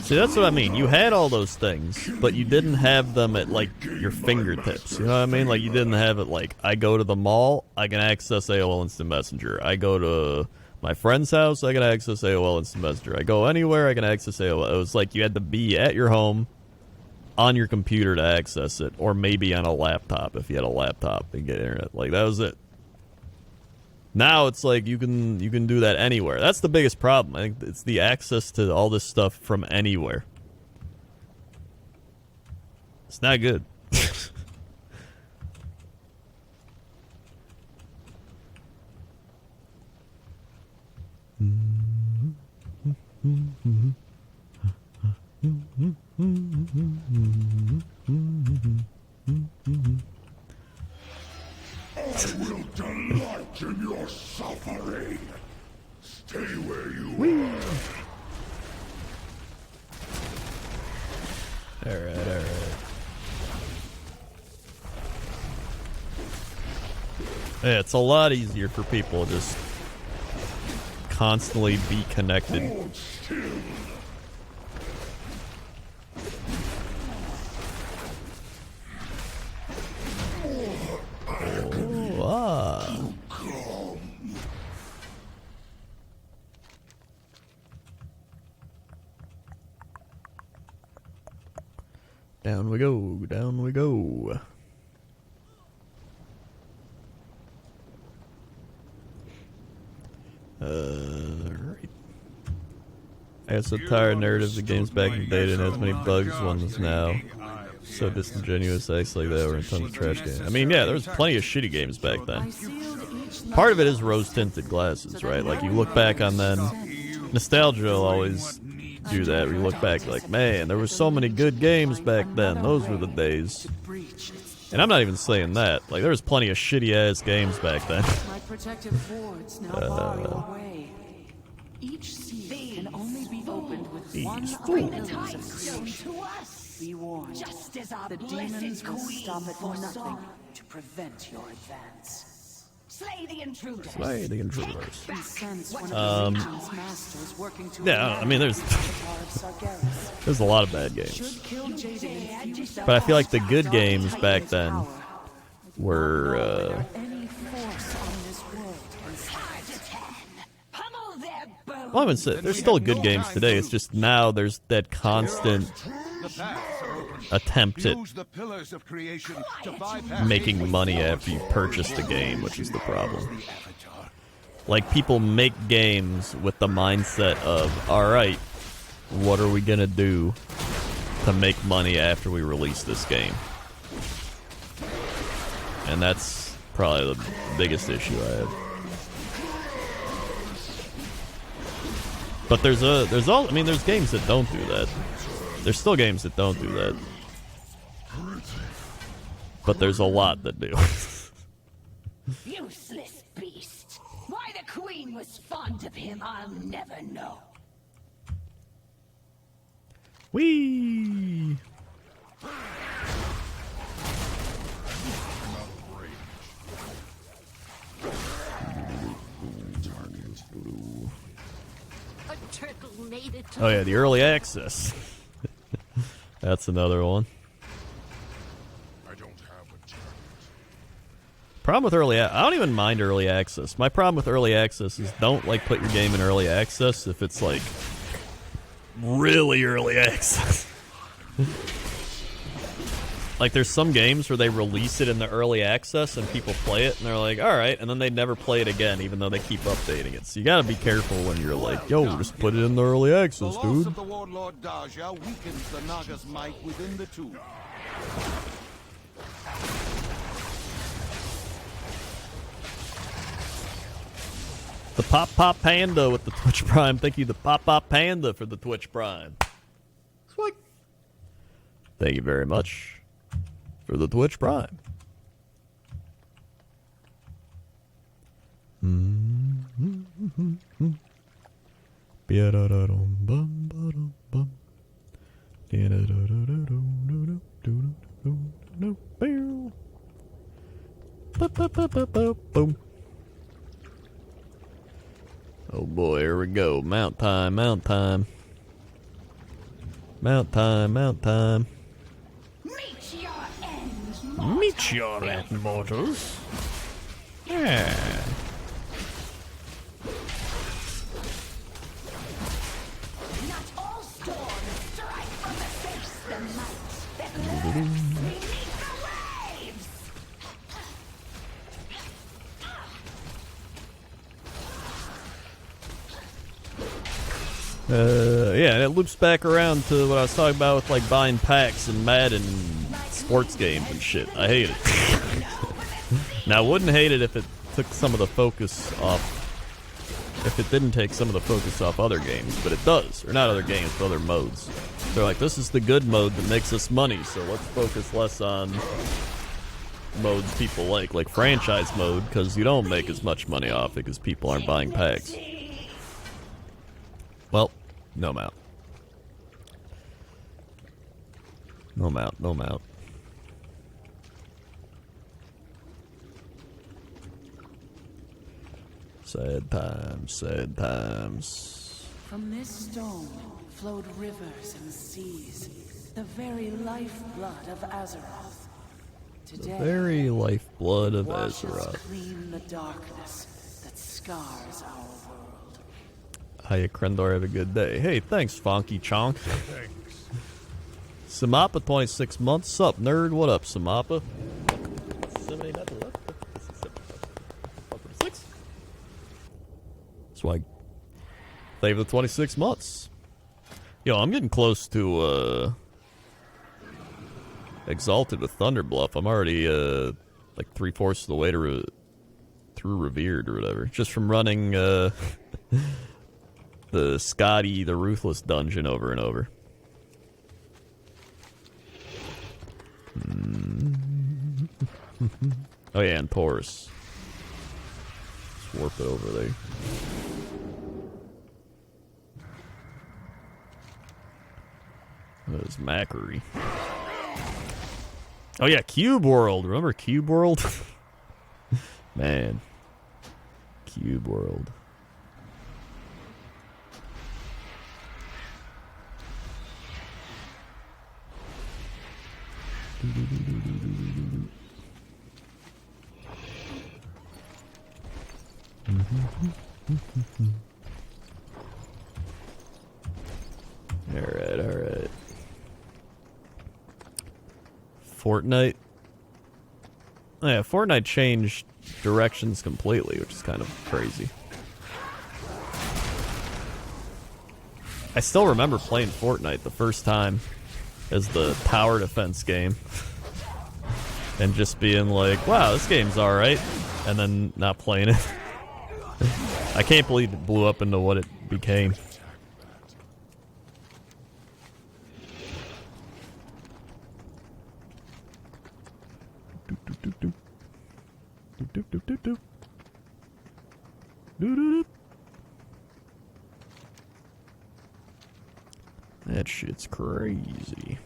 See, that's what I mean. You had all those things, but you didn't have them at, like, your fingertips. You know what I mean? Like, you didn't have it like, I go to the mall, I can access AOL Instant Messenger. I go to my friend's house, I can access AOL Instant Messenger. I go anywhere, I can access AOL. It was like you had to be at your home, on your computer to access it, or maybe on a laptop if you had a laptop and get internet. Like, that was it. Now it's like you can do that anywhere. That's the biggest problem. I think it's the access to all this stuff from anywhere. It's not good. I will delight in your suffering. Stay where you are. Alright. Yeah, it's a lot easier for people to just constantly be connected. Hold still. Down we go, down we go. Right. I got so tired of narratives of games back in the day didn't have as many bugs as ones now. So disingenuous acts like that were in tons of trash games. I mean, yeah, there was plenty of shitty games back then. Part of it is rose-tinted glasses, right? Like, you look back on then, nostalgia will always do that. We look back like, man, there were so many good games back then. Those were the days. And I'm not even saying that. Like, there was plenty of shitty-ass games back then. My protective boards now bar your way. Each seal can only be opened with These one fools. bring the time stone to us. Be warned. Just as our the demons will stop at nothing to prevent your advance. Slay the intruders. Slay the intruders. Sense one of the Legion's masters working to Yeah, I mean, there's a lot of bad games, but I feel like the good games back then were. Well, I would say there's still good games today. It's just now there's that constant attempt at making money after you purchase the game, which is the problem. Like, people make games with the mindset of, alright, what are we gonna do to make money after we release this game? And that's probably the biggest issue I have. But there's games that don't do that. There's still games that don't do that. But there's a lot that do. Useless beast. Why the Queen was fond of him, I'll never know. Whee! Oh yeah, the early access. That's another one. Problem with early I don't even mind early access. My problem with early access is don't like put your game in early access if it's like really early access. Like, there's some games where they release it in the early access and people play it and they're like, alright, and then they never play it again even though they keep updating it. So you gotta be careful when you're like, yo, just put it in the early access, The loss dude. of the warlord Daja weakens the Naga's might within the two. The Pop Panda with the Twitch Prime. Thank you, the Pop Panda, for the Twitch Prime. Sweet. Thank you very much for the Twitch Prime. Boom. Oh boy, here we go. Mount time, mount time. Mount time, mount time. Meet your end, Meet your end, mortals. Yeah. Not all storms strike from the face the might that lurks beneath the waves. Yeah, and it loops back around to what I was talking about with, like, buying packs and Madden and sports games and shit. I hate it. Now, I wouldn't hate it if it took some of the focus off. If it didn't take some of the focus off other games, but it does. Or not other games, but other modes. They're like, this is the good mode that makes us money, so let's focus less on modes people like franchise mode, because you don't make as much money off it because people aren't buying packs. Well, no mount. No mount, no mount. Sad times, sad times. From this stone flowed rivers and seas, the very lifeblood of Azeroth. Today, The very lifeblood of washes Azeroth. clean the darkness that scars our world. Hiya, Crendor, have a good day. Hey, thanks, Fonky Chonk. Samapa, 26 months. Sup, nerd? What up, Samapa? Swag. Thank you for the 26 months. Yo, I'm getting close to, Exalted with Thunderbluff. I'm already, like 3/4 of the way to through Revered or whatever. Just from running, the Scotty the Ruthless dungeon over and over. Oh yeah, and Taurus. Just warp it over there. It was Macquarie. Oh yeah, Cube World. Remember Cube World? Man. Cube World. Alright, alright. Fortnite. Oh yeah, Fortnite changed directions completely, which is kind of crazy. I still remember playing Fortnite the first time as the tower defense game. And just being like, wow, this game's alright. And then not playing it. I can't believe it blew up into what it became. That shit's crazy.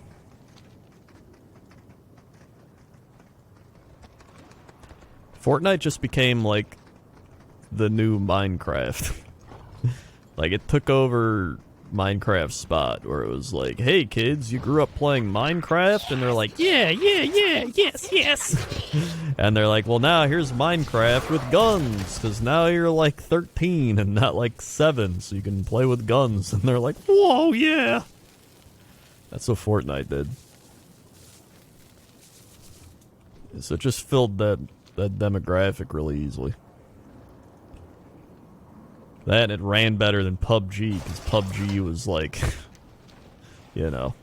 Fortnite just became like the new Minecraft. Like it took over Minecraft's spot where it was like, hey kids, you grew up playing Minecraft? And they're like, yeah, yes. And they're like, well now here's Minecraft with guns, because now you're like 13 and not like 7, so you can play with guns. And they're like, whoa, yeah. That's what Fortnite did. So it just filled that demographic really easily. That and it ran better than PUBG, because PUBG was like, you know,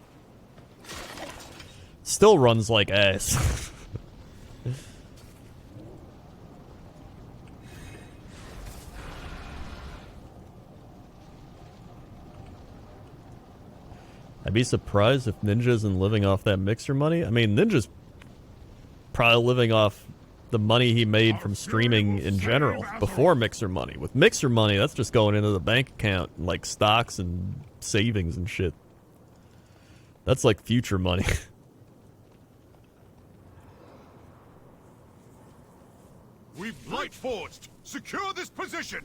still runs like ass. I'd be surprised if Ninja isn't living off that Mixer money. I mean, Ninja's probably living off the money he made from streaming in general before Mixer money. With Mixer money, that's just going into the bank account, like stocks and savings and shit. That's like future money. We've light forged. Secure this position.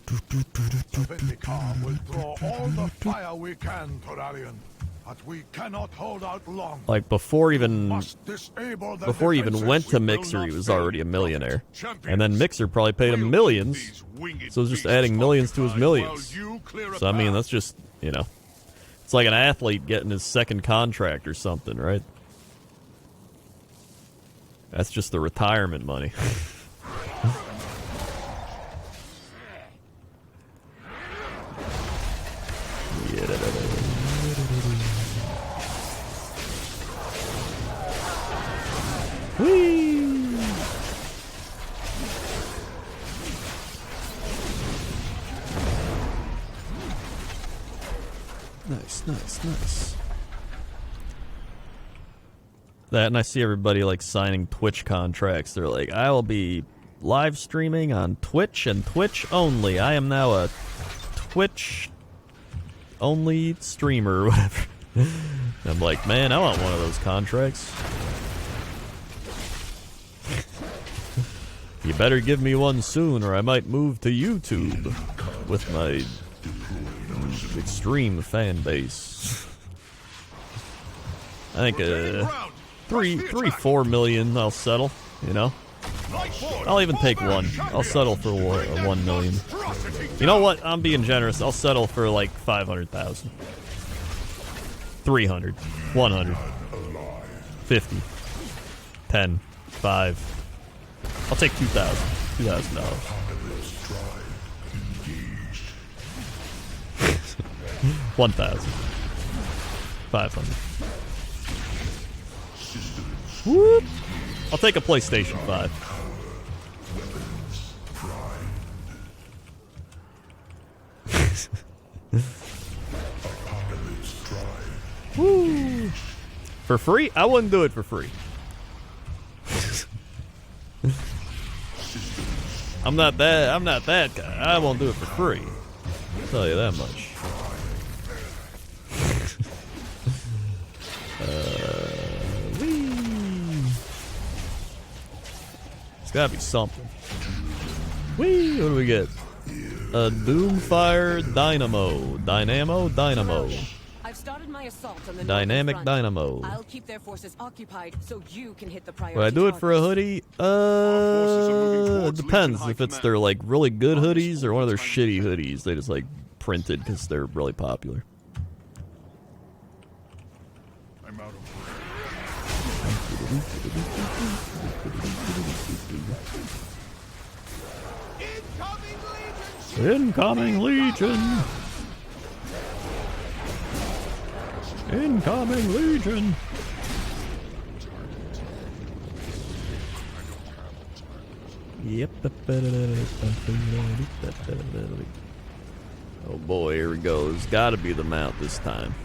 Vindicar will draw all the fire we can, Torarian, but we cannot hold out long. Like before he even went to we Mixer, he was already a millionaire. And then Mixer probably paid him millions. So it's just adding millions to his millions. So I mean, that's just, you know, it's like an athlete getting his second contract or something, right? That's just the retirement money. Whee! Nice. That, and I see everybody like signing Twitch contracts. They're like, I will be live streaming on Twitch and Twitch only. I am now a Twitch only streamer or whatever. I'm like, man, I want one of those contracts. You better give me one soon or I might move to YouTube with my extreme fan base. I think 4 million I'll settle, you know? I'll even take one. I'll settle for 1 million. You know what? I'm being generous. I'll settle for like 500,000. 300. 100. 50. 10. 5. I'll take 2,000. $2,000. 1,000. 500. Whoop! I'll take a PlayStation 5. Woo! For free? I wouldn't do it for free. I'm not that guy. I won't do it for free. I'll tell you that much. gotta be something. Whee! What do we get? A Doomfire Dynamo. Dynamo. I've started my assault on the Dynamic northern front. Dynamo. I'll keep their forces occupied so you can hit the priority. Would I do it for a hoodie? It depends if it's their like really good hoodies or one of their shitty hoodies they just like printed because they're really popular. I'm out of Incoming Legion! Incoming Legion! Yep. Oh boy, here we go. It's gotta be the mount this time.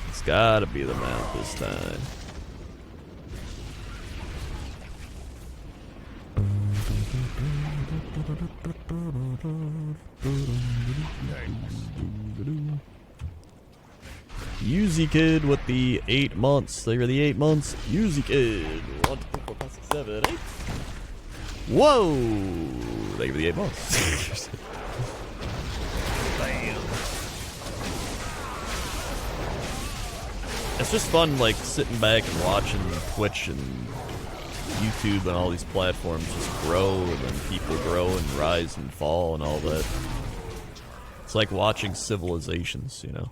It's gotta be the mount this time. Yuzi Kid with the 8 months. They were the 8 months. Yuzi Kid. 1, 2, 3, 4, 5, 6, 7, 8. Whoa! Thank you for the 8 months. Bam. It's just fun, like, sitting back and watching Twitch and YouTube and all these platforms just grow, and then people grow and rise and fall and all that. It's like watching civilizations, you know?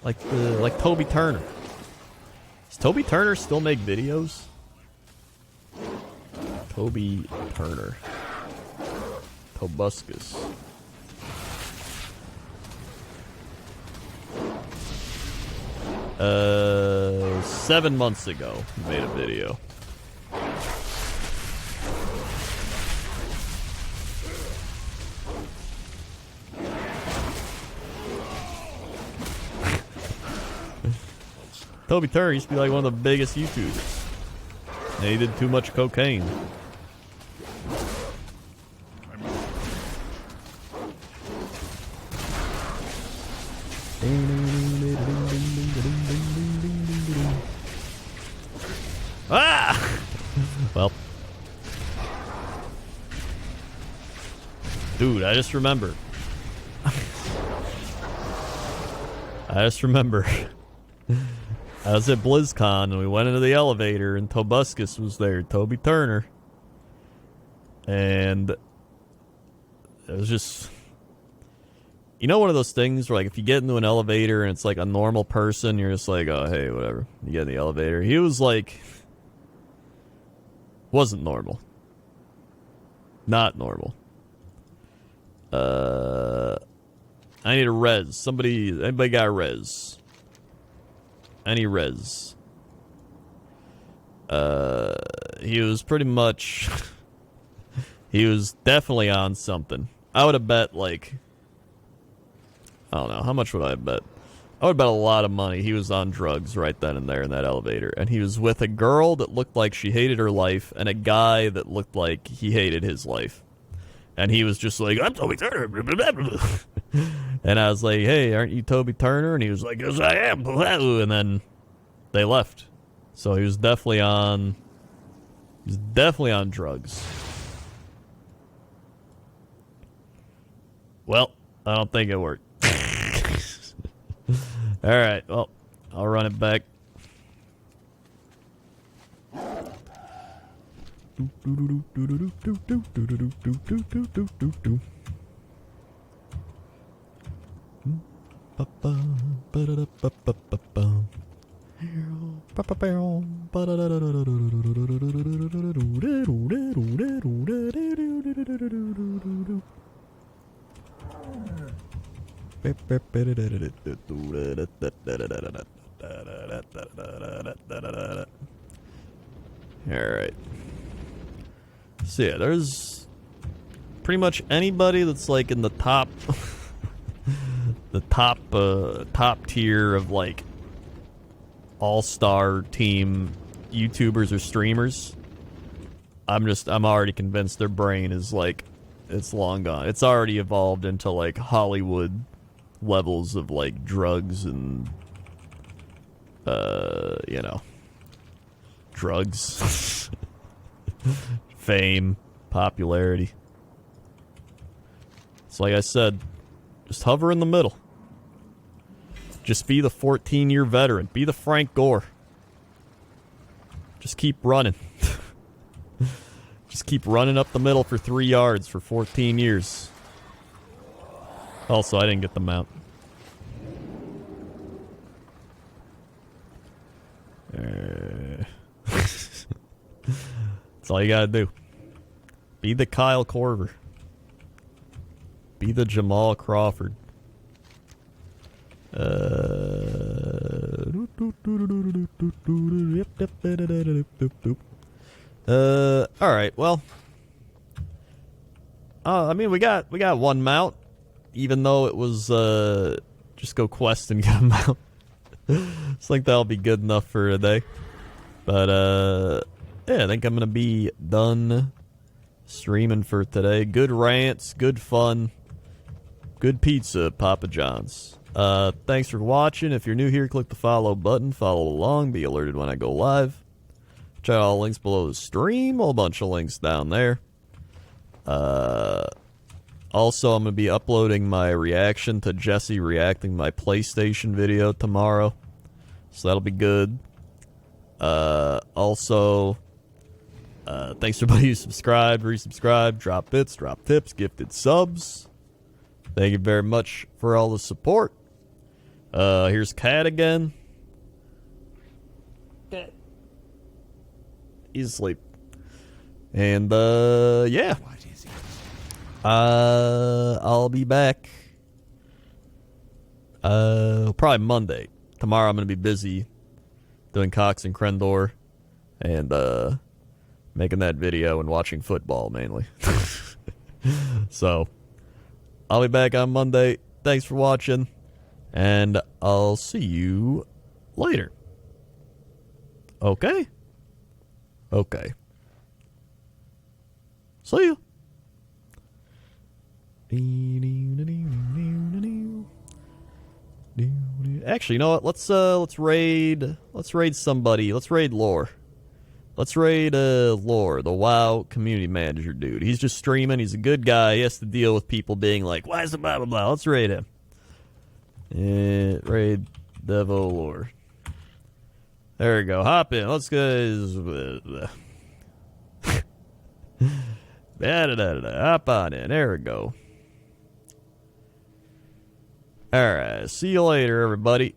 Like Toby Turner. Does Toby Turner still make videos? Toby Turner. Tobuscus. Uh, 7 months ago, he made a video. Toby Turner used to be like one of the biggest YouTubers. And he did too much cocaine. Ah! Well. Dude, I just remember. I was at BlizzCon and we went into the elevator and Tobuscus was there, Toby Turner. And it was just, you know, one of those things where like if you get into an elevator and it's like a normal person, you're just like, oh, hey, whatever. You get in the elevator. He was like, wasn't normal. Not normal. I need a res. Anybody got a res? Any res? He was pretty much, he was definitely on something. I would have bet like, I don't know, how much would I have bet? I would bet a lot of money he was on drugs right then and there in that elevator. And he was with a girl that looked like she hated her life and a guy that looked like he hated his life. And he was just like, I'm Toby Turner. And I was like, hey, aren't you Toby Turner? And he was like, yes, I am. And then they left. So he was definitely on drugs. Well, I don't think it worked. All right, well, I'll run it back. Alright. So yeah, there's pretty much anybody that's like in the top the top tier of like all-star team YouTubers or streamers. I'm already convinced their brain is like, it's long gone. It's already evolved into like Hollywood levels of like drugs and, you know, drugs, fame, popularity. It's like I said, just hover in the middle. Just be the 14-year veteran. Be the Frank Gore. Just keep running. Just keep running up the middle for 3 yards for 14 years. Also, I didn't get the mount. That's all you gotta do. Be the Kyle Korver. Be the Jamal Crawford. Alright, well. I mean, we got one mount. Even though it was, just go quest and get a mount. I think that'll be good enough for a day. But, yeah, I think I'm gonna be done streaming for today. Good rants, good fun, good pizza, Papa John's. Thanks for watching. If you're new here, click the follow button, follow along, be alerted when I go live. Check out all the links below the stream, a whole bunch of links down there. Also, I'm going to be uploading my reaction to Jesse reacting my PlayStation video tomorrow. So that'll be good. Also, thanks to everybody who subscribed, resubscribed, dropped bits, dropped tips, gifted subs. Thank you very much for all the support. Here's Cat again. He's asleep. And, yeah. I'll be back. Probably Monday. Tomorrow I'm going to be busy doing Cox and Crendor and, making that video and watching football mainly. So, I'll be back on Monday. Thanks for watching, and I'll see you later. Okay? Okay. See ya. Actually, you know what? Let's raid somebody. Let's raid Lore. Let's raid Lore, the WoW community manager dude. He's just streaming. He's a good guy. He has to deal with people being like, "Why is it blah blah blah?" Let's raid him. Raid Devo Lore. There we go. Hop in. Let's go. Hop on in. There we go. Alright. See you later, everybody.